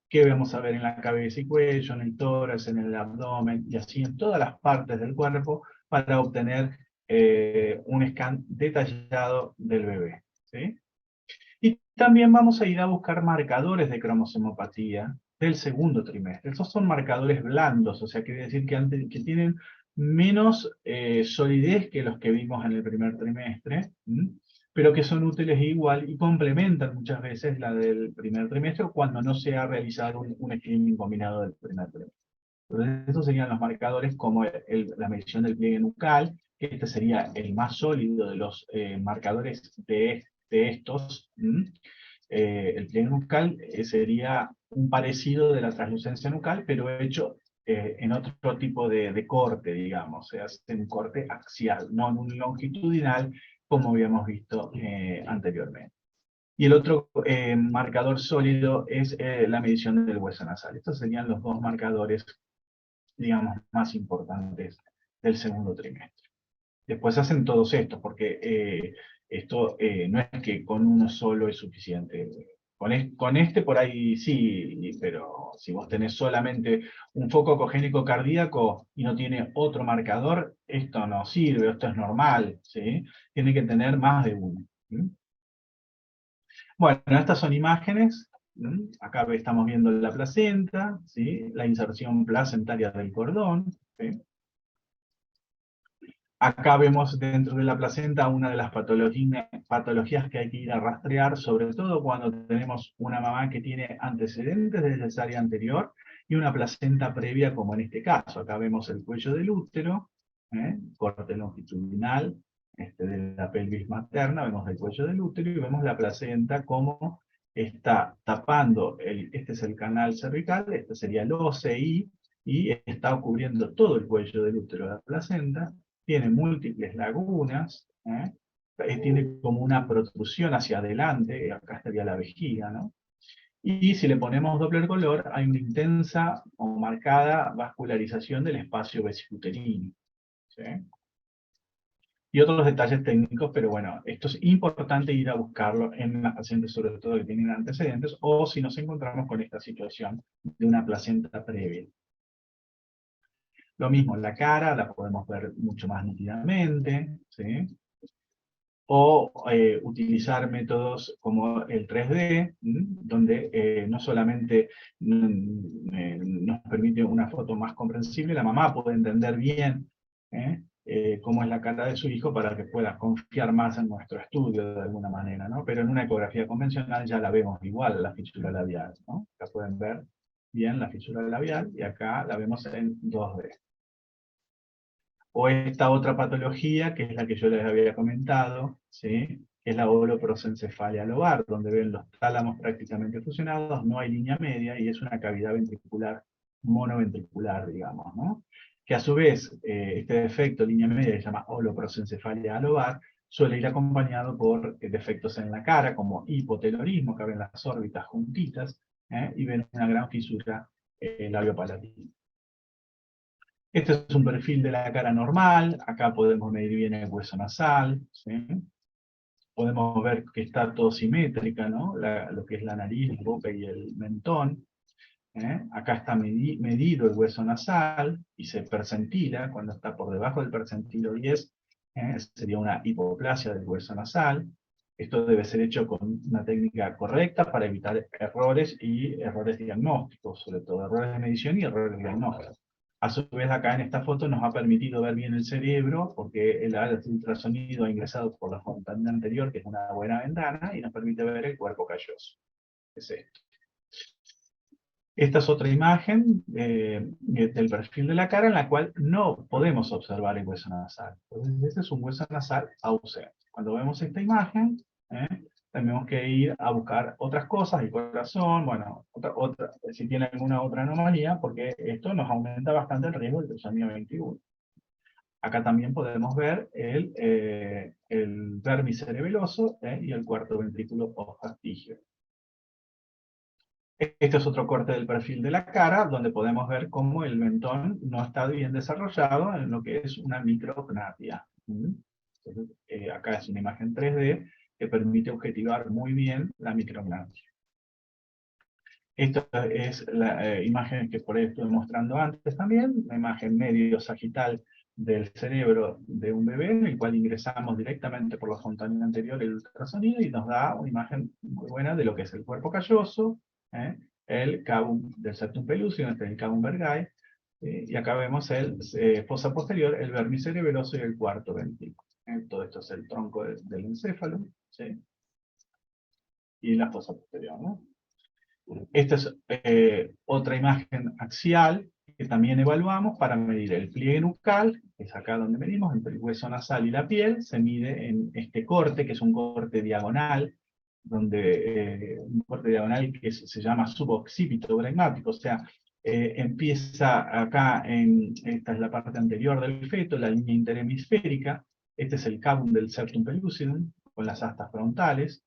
que vamos a ver en la cabeza y cuello, en el tórax, en el abdomen, y así en todas las partes del cuerpo, para obtener un scan detallado del bebé, ¿sí? Y también vamos a ir a buscar marcadores de cromosomopatía del segundo trimestre. Esos son marcadores blandos, o sea, quiere decir que tienen menos solidez que los que vimos en el primer trimestre, pero que son útiles igual y complementan muchas veces la del primer trimestre cuando no se ha realizado un screening combinado del primer trimestre. Entonces, estos serían los marcadores como la medición del pliegue nucal, que este sería el más sólido de los marcadores de estos. El pliegue nucal sería un parecido de la translucencia nucal, pero hecho en otro tipo de corte, digamos. Se hace un corte axial, no en un longitudinal, como habíamos visto anteriormente. Y el otro marcador sólido es la medición del hueso nasal. Estos serían los dos marcadores, digamos, más importantes del segundo trimestre. Después hacen todos estos, porque esto no es que con uno solo es suficiente. Con este por ahí sí, pero si vos tenés solamente un foco ecogénico cardíaco y no tiene otro marcador, esto no sirve, esto es normal, ¿sí? Tiene que tener más de uno. Bueno, estas son imágenes. Acá estamos viendo la placenta, ¿sí? La inserción placentaria del cordón, ¿sí? Acá vemos dentro de la placenta una de las patologías que hay que ir a rastrear, sobre todo cuando tenemos una mamá que tiene antecedentes de cesárea anterior y una placenta previa, como en este caso. Acá vemos el cuello del útero, corte longitudinal de la pelvis materna, vemos el cuello del útero y vemos la placenta como está tapando, este es el canal cervical, este sería el OCI, y está cubriendo todo el cuello del útero de la placenta. Tiene múltiples lagunas, tiene como una protrusión hacia adelante, acá estaría la vejiga, ¿no? Y si le ponemos Doppler color, hay una intensa o marcada vascularización del espacio vesicuterino, ¿sí? Y otros detalles técnicos, pero bueno, esto es importante ir a buscarlo en las pacientes, sobre todo que tienen antecedentes, o si nos encontramos con esta situación de una placenta previa. Lo mismo, la cara la podemos ver mucho más nítidamente, ¿sí? o utilizar métodos como el 3D, donde no solamente nos permite una foto más comprensible, la mamá puede entender bien cómo es la cara de su hijo para que pueda confiar más en nuestro estudio de alguna manera, ¿no? Pero en una ecografía convencional ya la vemos igual, la fisura labial, ¿no? Acá pueden ver bien la fisura labial y acá la vemos en 2D. O esta otra patología, que es la que yo les había comentado, ¿sí? Que es la holoprosencefalia lobar, donde ven los tálamos prácticamente fusionados, no hay línea media y es una cavidad ventricular monoventricular, digamos, ¿no? Que a su vez, este defecto, línea media, que se llama holoprosencefalia lobar, suele ir acompañado por defectos en la cara, como hipotelorismo, que ven las órbitas juntitas, y ven una gran fisura labiopalatina. Este es un perfil de la cara normal, acá podemos medir bien el hueso nasal, ¿sí? Podemos ver que está todo simétrica, ¿no? Lo que es la nariz, la boca y el mentón. Acá está medido el hueso nasal y se percentila, cuando está por debajo del percentilo 10, sería una hipoplasia del hueso nasal. Esto debe ser hecho con una técnica correcta para evitar errores y errores diagnósticos, sobre todo errores de medición y errores diagnósticos. A su vez, acá en esta foto nos ha permitido ver bien el cerebro, porque el ultrasonido ha ingresado por la fontanela anterior, que es una buena ventana, y nos permite ver el cuerpo calloso. Es esto. Esta es otra imagen del perfil de la cara en la cual no podemos observar el hueso nasal. Entonces, este es un hueso nasal ausente. Cuando vemos esta imagen, tenemos que ir a buscar otras cosas, el corazón, bueno, si tiene alguna otra anomalía, porque esto nos aumenta bastante el riesgo del trasomía 21. Acá también podemos ver el vermis cerebeloso y el cuarto ventrículo posfastigio. Este es otro corte del perfil de la cara, donde podemos ver cómo el mentón no está bien desarrollado en lo que es una micrognatia. Entonces, acá es una imagen 3D que permite objetivar muy bien la micrognatia. Esta es la imagen que por ahí estuve mostrando antes también, una imagen medio sagital del cerebro de un bebé, en el cual ingresamos directamente por la fontanela anterior el ultrasonido y nos da una imagen muy buena de lo que es el cuerpo calloso, el cavum del septum pellucid, este es el cavum vergae, y acá vemos el fosa posterior, el vermis cerebeloso y el cuarto ventrículo. Todo esto es el tronco del encéfalo, ¿sí? Y la fosa posterior, ¿no? Esta es otra imagen axial que también evaluamos para medir el pliegue nucal, que es acá donde medimos, entre el hueso nasal y la piel, se mide en este corte, que es un corte diagonal, un corte diagonal que se llama suboccipito bregmático, o sea, empieza acá, esta es la parte anterior del feto, la línea interhemisférica, este es el cavum del septum pellucidum, con las astas frontales,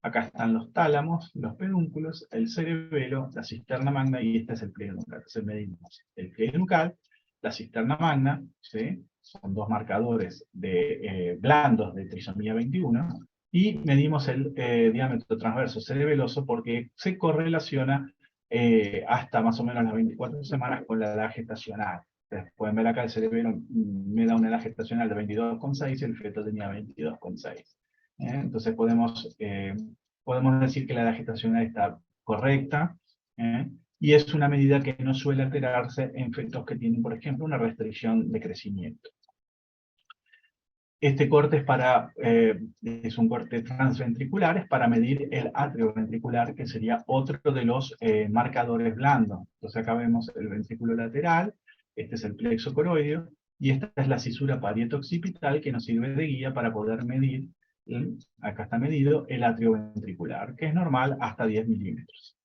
acá están los tálamos, los pedúnculos, el cerebelo, la cisterna magna, y este es el pliegue nucal. Entonces medimos el pliegue nucal, la cisterna magna, ¿sí? Son dos marcadores blandos de trisomía 21, y medimos el diámetro transverso cerebeloso porque se correlaciona hasta más o menos las 24 semanas con la edad gestacional. Ustedes pueden ver acá el cerebelo me da una edad gestacional de 22,6 y el feto tenía 22,6. Entonces podemos decir que la edad gestacional está correcta, y es una medida que no suele alterarse en fetos que tienen, por ejemplo, una restricción de crecimiento. Este corte es un corte transventricular, es para medir el atrio ventricular, que sería otro de los marcadores blandos. Entonces acá vemos el ventrículo lateral, este es el plexo coroideo, y esta es la cisura parieto-occipital que nos sirve de guía para poder medir, acá está medido, el atrio ventricular, que es normal hasta 10 milímetros.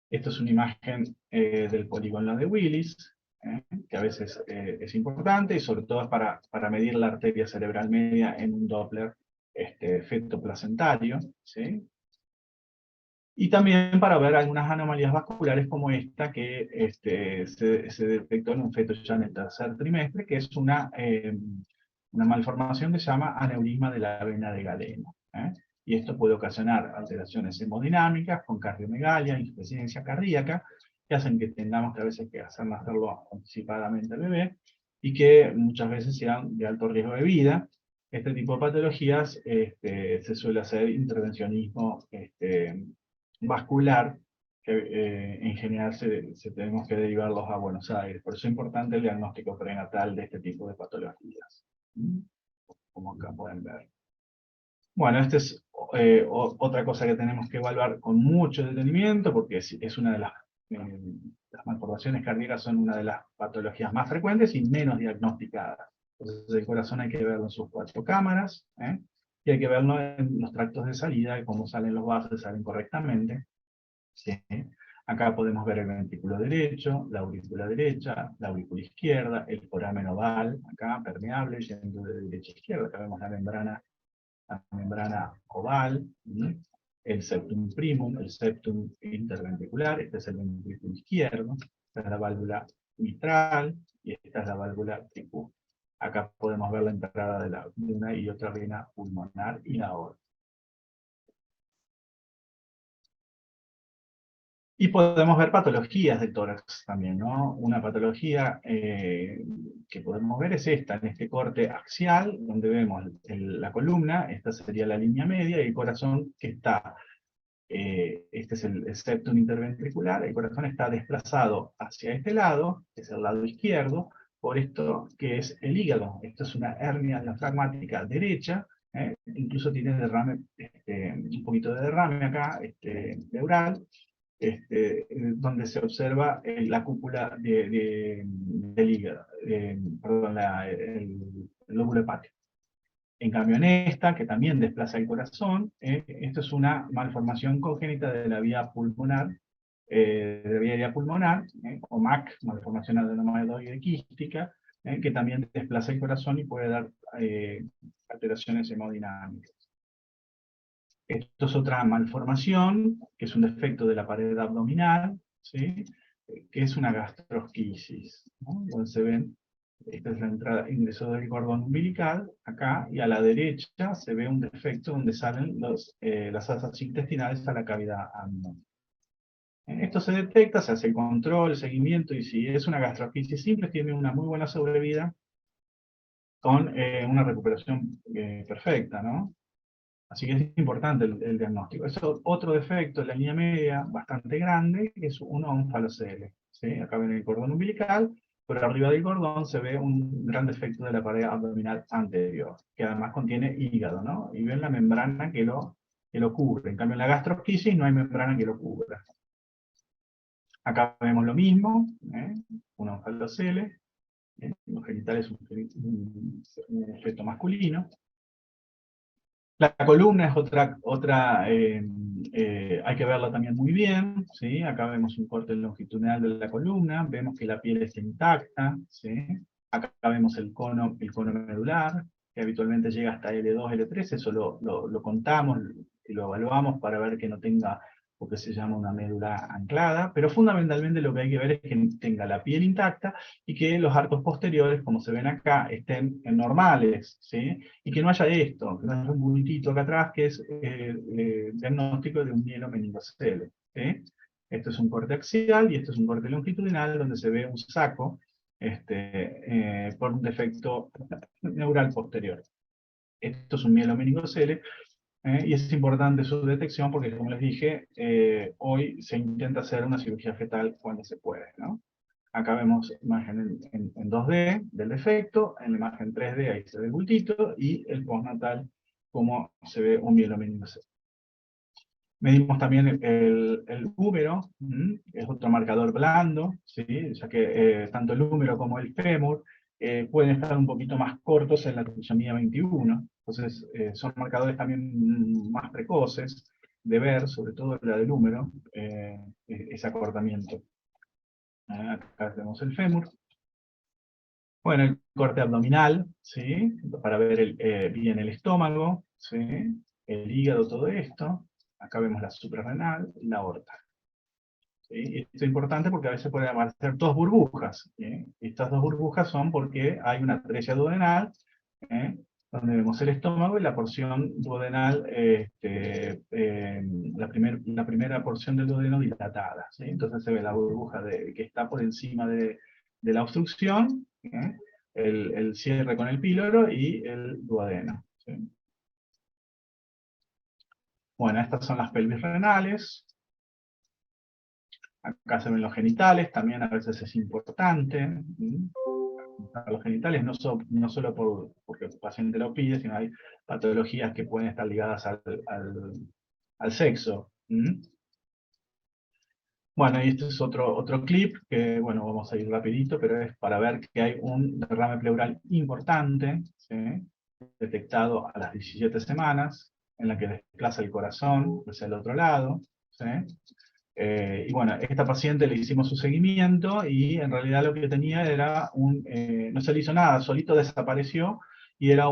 Esto es una imagen del polígono de Willis, que a veces es importante, y sobre todo para medir la arteria cerebral media en un Doppler feto-placentario, ¿sí? Y también para ver algunas anomalías vasculares como esta que se detectó en un feto ya en el tercer trimestre, que es una malformación que se llama aneurisma de la vena de Galeno. Y esto puede ocasionar alteraciones hemodinámicas con cardiomegalia, insuficiencia cardíaca, que hacen que tengamos que a veces que hacer nacerlo anticipadamente al bebé, y que muchas veces sean de alto riesgo de vida, este tipo de patologías se suele hacer intervencionismo vascular, que en general tenemos que derivarlos a Buenos Aires. Por eso es importante el diagnóstico prenatal de este tipo de patologías, como acá pueden ver. Bueno, esta es otra cosa que tenemos que evaluar con mucho detenimiento, porque es una de las malformaciones cardíacas son una de las patologías más frecuentes y menos diagnosticadas. Entonces el corazón hay que verlo en sus 4 cámaras, y hay que verlo en los tractos de salida, cómo salen los vasos, salen correctamente. ¿Sí? Acá podemos ver el ventrículo derecho, la aurícula derecha, la aurícula izquierda, el foramen oval, acá permeable, yendo de derecha a izquierda. Acá vemos la membrana oval, el septum primum, el septum interventricular, este es el ventrículo izquierdo, esta es la válvula mitral y esta es la válvula tricúspide. Acá podemos ver la entrada de una y otra vena pulmonar y la aorta. Y podemos ver patologías del tórax también, ¿no? Una patología que podemos ver es esta, en este corte axial, donde vemos la columna, esta sería la línea media, y el corazón que está, este es el septum interventricular, el corazón está desplazado hacia este lado, que es el lado izquierdo, por esto que es el hígado. Esto es una hernia diafragmática derecha, incluso tiene derrame, un poquito de derrame acá, pleural, donde se observa la cúpula del hígado, perdón, el lóbulo hepático. En cambio en esta, que también desplaza el corazón, esto es una malformación congénita de la vía pulmonar, o MAC, malformación adenomayoide quística, que también desplaza el corazón y puede dar alteraciones hemodinámicas. Esto es otra malformación, que es un defecto de la pared abdominal, ¿sí? Que es una gastrosquisis, ¿no? Donde se ven, esta es la entrada, ingreso del cordón umbilical, acá, y a la derecha se ve un defecto donde salen las asas intestinales a la cavidad abdominal. Esto se detecta, se hace el control, el seguimiento, y si es una gastrosquisis simple, tiene una muy buena sobrevida con una recuperación perfecta, ¿no? Así que es importante el diagnóstico. Es otro defecto en la línea media bastante grande, que es un ónfalocele, ¿sí? Acá ven el cordón umbilical, pero arriba del cordón se ve un gran defecto de la pared abdominal anterior, que además contiene hígado, ¿no? Y ven la membrana que lo cubre. En cambio en la gastrosquisis no hay membrana que lo cubra. Acá vemos lo mismo, un ónfalocele, los genitales un feto masculino. La columna es hay que verla también muy bien, ¿sí? Acá vemos un corte longitudinal de la columna, vemos que la piel está intacta, ¿sí? Acá vemos el cono medular, que habitualmente llega hasta L2, L3, eso lo contamos y lo evaluamos para ver que no tenga lo que se llama una médula anclada, pero fundamentalmente lo que hay que ver es que tenga la piel intacta y que los arcos posteriores, como se ven acá, estén normales, ¿sí? Y que no haya esto, que no haya un puntito acá atrás, que es diagnóstico de un mielomeningocele, ¿sí? Esto es un corte axial y esto es un corte longitudinal donde se ve un saco por un defecto neural posterior. Esto es un mielomeningocele, y es importante su detección porque, como les dije, hoy se intenta hacer una cirugía fetal cuando se puede, ¿no? Acá vemos imagen en 2D del defecto, en la imagen 3D ahí se ve el bultito, y el postnatal como se ve un mielomeningocele. Medimos también el húmero, es otro marcador blando, ¿sí? Ya que tanto el húmero como el fémur pueden estar un poquito más cortos en la trisomía 21, entonces son marcadores también más precoces de ver, sobre todo la del húmero, ese acortamiento. Acá tenemos el fémur. Bueno, el corte abdominal, ¿sí? Para ver bien el estómago, ¿sí? El hígado, todo esto. Acá vemos la suprarrenal y la aorta. ¿Sí? Y esto es importante porque a veces pueden aparecer dos burbujas, ¿sí? Estas dos burbujas son porque hay una atresia duodenal, ¿eh? Donde vemos el estómago y la porción duodenal, la primera porción del duodeno dilatada, ¿sí? Entonces se ve la burbuja que está por encima de la obstrucción, ¿eh? el cierre con el píloro y el duodeno. ¿Sí? Bueno, estas son las pelvis renales. Acá se ven los genitales, también a veces es importante. Los genitales no solo porque el paciente lo pide, sino hay patologías que pueden estar ligadas al sexo. Bueno, y este es otro clip, que bueno, vamos a ir rapidito, pero es para ver que hay un derrame pleural importante, ¿sí? Detectado a las 17 semanas, en la que desplaza el corazón hacia el otro lado, ¿sí? Y bueno, esta paciente le hicimos su seguimiento y en realidad lo que tenía era no se le hizo nada, solito desapareció y era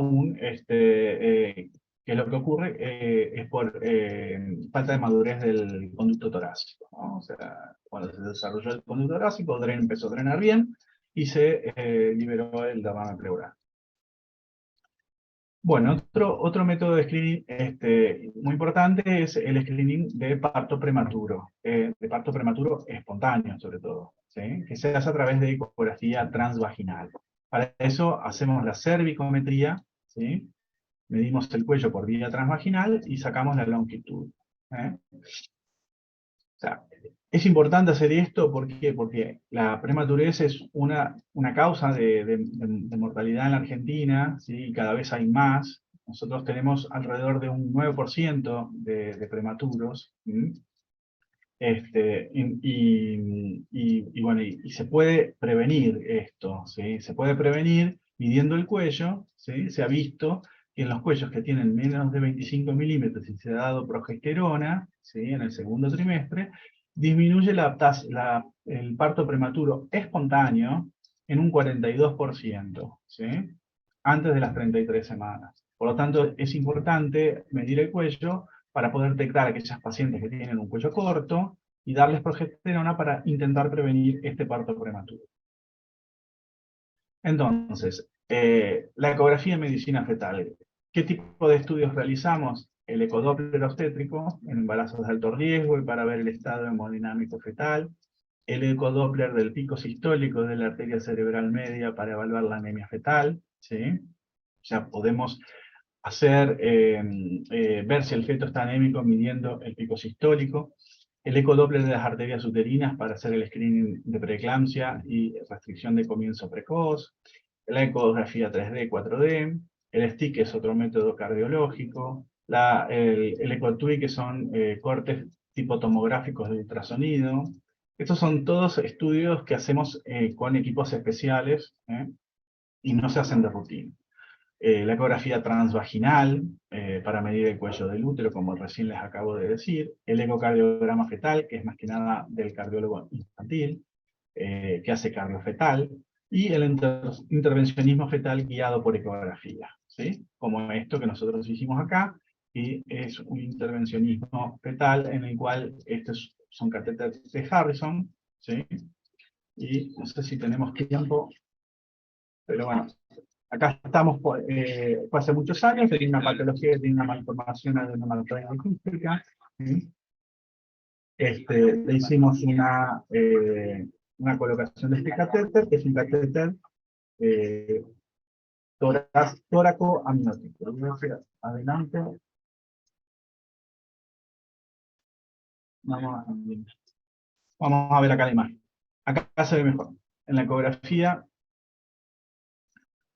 que lo que ocurre es por falta de madurez del conducto torácico, ¿no? O sea, cuando se desarrolló el conducto torácico, empezó a drenar bien y se liberó el derrame pleural. Bueno, otro método de screening muy importante es el screening de parto prematuro espontáneo sobre todo, ¿sí? Que se hace a través de ecografía transvaginal. Para eso hacemos la cervicometría, ¿sí? Medimos el cuello por vía transvaginal y sacamos la longitud. O sea, es importante hacer esto, ¿por qué? Porque la prematurez es una causa de mortalidad en la Argentina, ¿sí? Y cada vez hay más. Nosotros tenemos alrededor de un 9% de prematuros. Bueno, y se puede prevenir esto, ¿sí? Se puede prevenir midiendo el cuello, ¿sí? Se ha visto que en los cuellos que tienen menos de 25 milímetros y se ha dado progesterona, ¿sí? En el segundo trimestre, disminuye el parto prematuro espontáneo en un 42%, ¿sí? Antes de las 33 semanas. Por lo tanto, es importante medir el cuello para poder detectar a aquellas pacientes que tienen un cuello corto y darles progesterona para intentar prevenir este parto prematuro. Entonces, la ecografía en medicina fetal. ¿Qué tipo de estudios realizamos? El ecodoppler obstétrico en embarazos de alto riesgo y para ver el estado hemodinámico fetal. El ecodoppler del pico sistólico de la arteria cerebral media para evaluar la anemia fetal. ¿Sí? Ya podemos ver si el feto está anémico midiendo el pico sistólico, el ecodoppler de las arterias uterinas para hacer el screening de preeclampsia y restricción de comienzo precoz, la ecografía 3D, 4D, el STIC, que es otro método cardiológico, el ecotui, que son cortes tipo tomográficos de ultrasonido. Estos son todos estudios que hacemos con equipos especiales y no se hacen de rutina. La ecografía transvaginal para medir el cuello del útero, como recién les acabo de decir, el ecocardiograma fetal, que es más que nada del cardiólogo infantil, que hace cardiofetal, y el intervencionismo fetal guiado por ecografía, ¿sí? Como esto que nosotros hicimos acá, y es un intervencionismo fetal en el cual estos son catéteres de Harrison, ¿sí? Y no sé si tenemos tiempo, pero bueno, acá estamos, fue hace muchos años, tenía una patología que tiene una malformación adenomatoidea acústica. Le hicimos una colocación de este catéter, que es un catéter eh, tóraco-amniótico. Adelante. Vamos a ver acá la imagen. Acá se ve mejor. En la ecografía,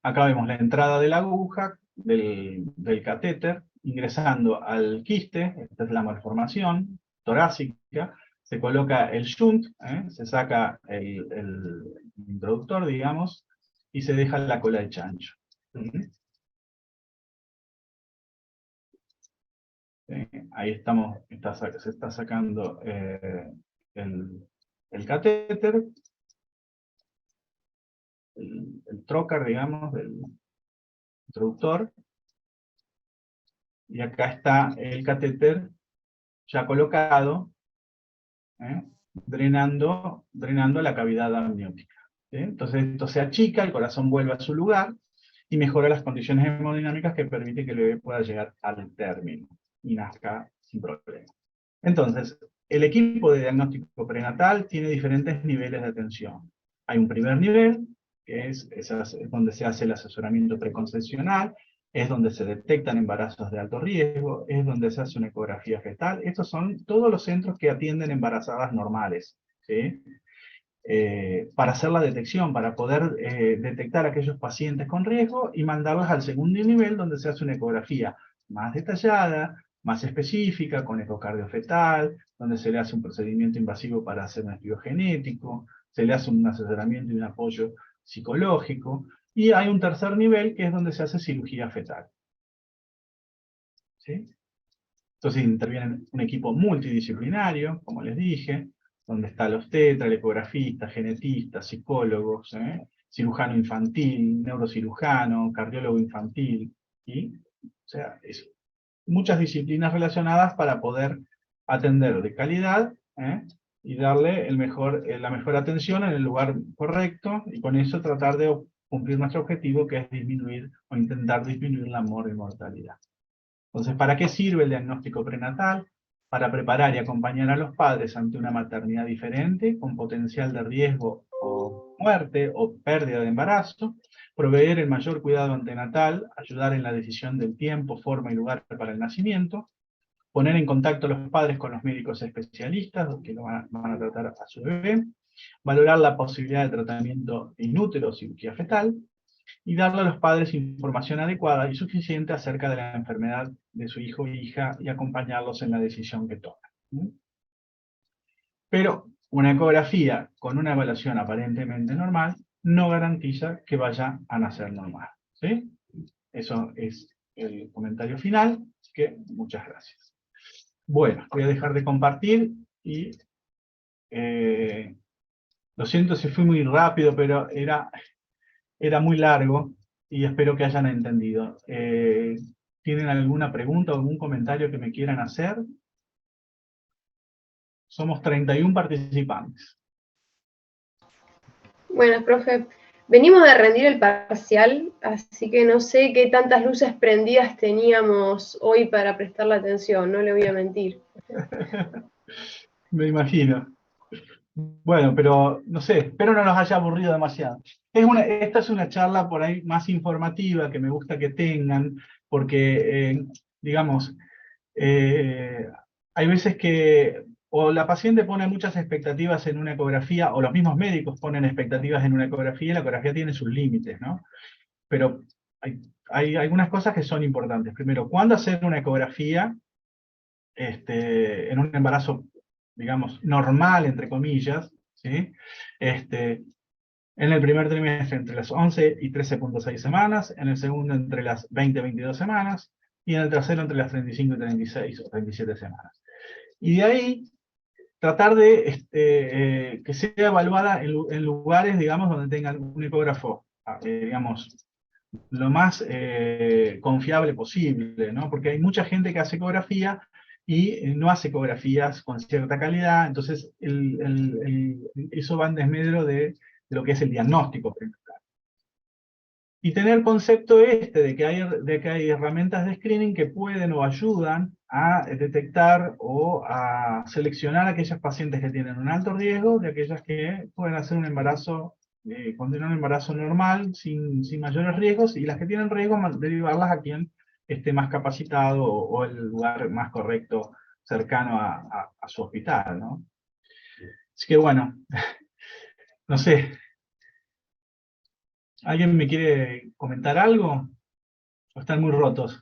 acá vemos la entrada de la aguja del catéter, ingresando al quiste, esta es la malformación torácica, se coloca el shunt, se saca el introductor, digamos, y se deja la cola de chancho. Ahí estamos, se está sacando el catéter, el trocar, digamos, del introductor, y acá está el catéter ya colocado, drenando la cavidad amniótica. ¿Sí? Entonces esto se achica, el corazón vuelve a su lugar y mejora las condiciones hemodinámicas que permite que el bebé pueda llegar al término y nazca sin problema. Entonces, el equipo de diagnóstico prenatal tiene diferentes niveles de atención. Hay un primer nivel, que es donde se hace el asesoramiento preconcepcional, es donde se detectan embarazos de alto riesgo, es donde se hace una ecografía fetal. Estos son todos los centros que atienden embarazadas normales, ¿sí? Para hacer la detección, para poder detectar a aquellos pacientes con riesgo y mandarlos al segundo nivel, donde se hace una ecografía más detallada, más específica, con ecocardio fetal, donde se le hace un procedimiento invasivo para hacer un estudio genético, se le hace un asesoramiento y un apoyo psicológico, y hay un tercer nivel que es donde se hace cirugía fetal. ¿Sí? Entonces interviene un equipo multidisciplinario, como les dije, donde está el obstetra, el ecografista, genetista, psicólogos, cirujano infantil, neurocirujano, cardiólogo infantil, y, o sea, muchas disciplinas relacionadas para poder atender de calidad, y darle la mejor atención en el lugar correcto, y con eso tratar de cumplir nuestro objetivo, que es disminuir o intentar disminuir la mortalidad. Entonces, ¿para qué sirve el diagnóstico prenatal? Para preparar y acompañar a los padres ante una maternidad diferente, con potencial de riesgo o muerte o pérdida de embarazo, proveer el mayor cuidado antenatal, ayudar en la decisión del tiempo, forma y lugar para el nacimiento, poner en contacto a los padres con los médicos especialistas que lo van a tratar a su bebé, valorar la posibilidad de tratamiento in útero o cirugía fetal, y darle a los padres información adecuada y suficiente acerca de la enfermedad de su hijo o hija y acompañarlos en la decisión que toman. Pero una ecografía con una evaluación aparentemente normal no garantiza que vaya a nacer normal. ¿Sí? Eso es el comentario final, así que muchas gracias. Bueno, voy a dejar de compartir y lo siento si fui muy rápido, pero era muy largo y espero que hayan entendido. ¿Tienen alguna pregunta o algún comentario que me quieran hacer? Somos 31 participantes. Bueno, profe, venimos de rendir el parcial, así que no sé qué tantas luces prendidas teníamos hoy para prestarle atención, no le voy a mentir. Me imagino. Bueno, pero no sé, espero no nos haya aburrido demasiado. Esta es una charla por ahí más informativa que me gusta que tengan, porque, digamos, hay veces que o la paciente pone muchas expectativas en una ecografía, o los mismos médicos ponen expectativas en una ecografía, y la ecografía tiene sus límites, ¿no? Pero hay algunas cosas que son importantes. Primero, ¿cuándo hacer una ecografía en un embarazo, digamos, normal, entre comillas? ¿Sí? En el primer trimestre entre las 11 y 13,6 semanas, en el segundo entre las 20 y 22 semanas, y en el tercero entre las 35 y 36 o 37 semanas. Y de ahí, tratar de que sea evaluada en lugares, digamos, donde tengan un ecógrafo, digamos, lo más confiable posible, ¿no? Porque hay mucha gente que hace ecografía y no hace ecografías con cierta calidad, entonces eso va en desmedro de lo que es el diagnóstico. Y tener concepto de que hay herramientas de screening que pueden o ayudan a detectar o a seleccionar a aquellas pacientes que tienen un alto riesgo de aquellas que pueden hacer un embarazo, contener un embarazo normal, sin mayores riesgos, y las que tienen riesgo, derivarlas a quien esté más capacitado o el lugar más correcto cercano a su hospital, ¿no? Así que bueno, no sé, ¿alguien me quiere comentar algo? ¿O están muy rotos?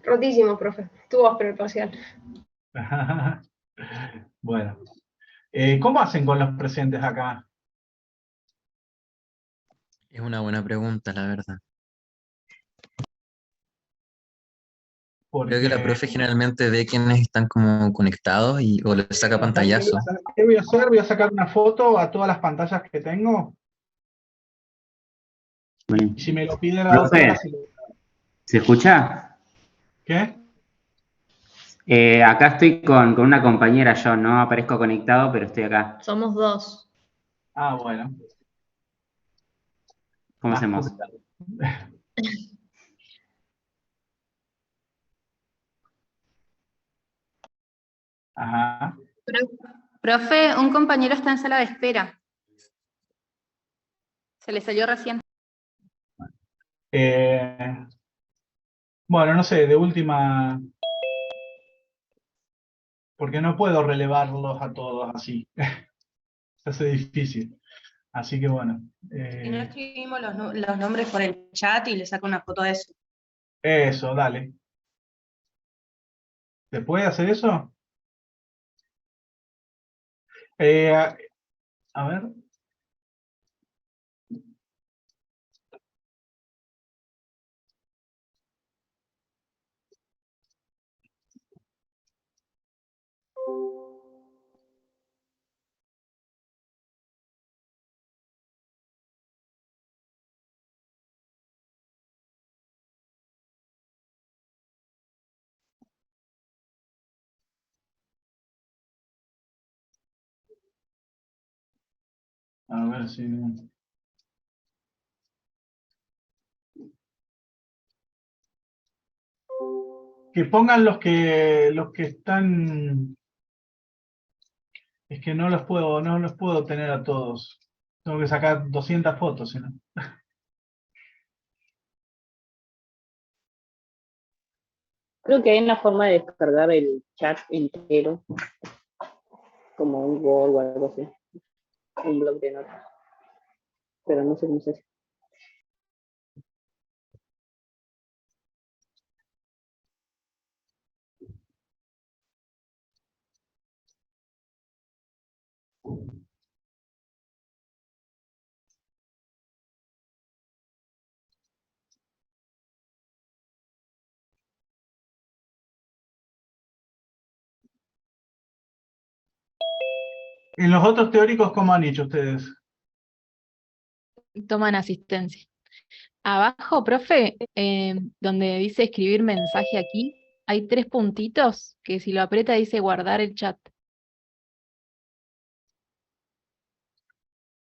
Rotísimo, profe, estuvo áspero el parcial. Bueno, ¿cómo hacen con los presentes acá? Es una buena pregunta, la verdad. Creo que la Porque profe generalmente ve quienes están como conectados o les saca pantallazo. ¿qué voy a hacer? Voy a sacar una foto a todas las pantallas que tengo. Bien. Y si me lo pide la doctora, Profe, ¿se escucha? ¿qué? Acá estoy con una compañera, yo no aparezco conectado, pero estoy acá. Somos dos. Ah, bueno. ¿Cómo Más hacemos? complicado. Ajá. Profe, un compañero está en sala de espera. Se le salió recién. Bueno, no sé, de última, porque no puedo relevarlos a todos así. Se hace difícil. Así que bueno. Si no escribimos los nombres por el chat y le saco una foto de eso. Eso, dale. ¿Se puede hacer eso? A ver. A ver si... Que pongan los que están... Es que no los puedo tener a todos. Tengo que sacar 200 fotos, si no. Creo que hay una forma de descargar el chat entero, como un Word o algo así, un blog de notas, pero no sé cómo se hace. En los otros teóricos, ¿cómo han hecho ustedes? Toman asistencia. Abajo, profe, donde dice escribir mensaje aquí, hay 3 puntitos que si lo aprieta dice guardar el chat.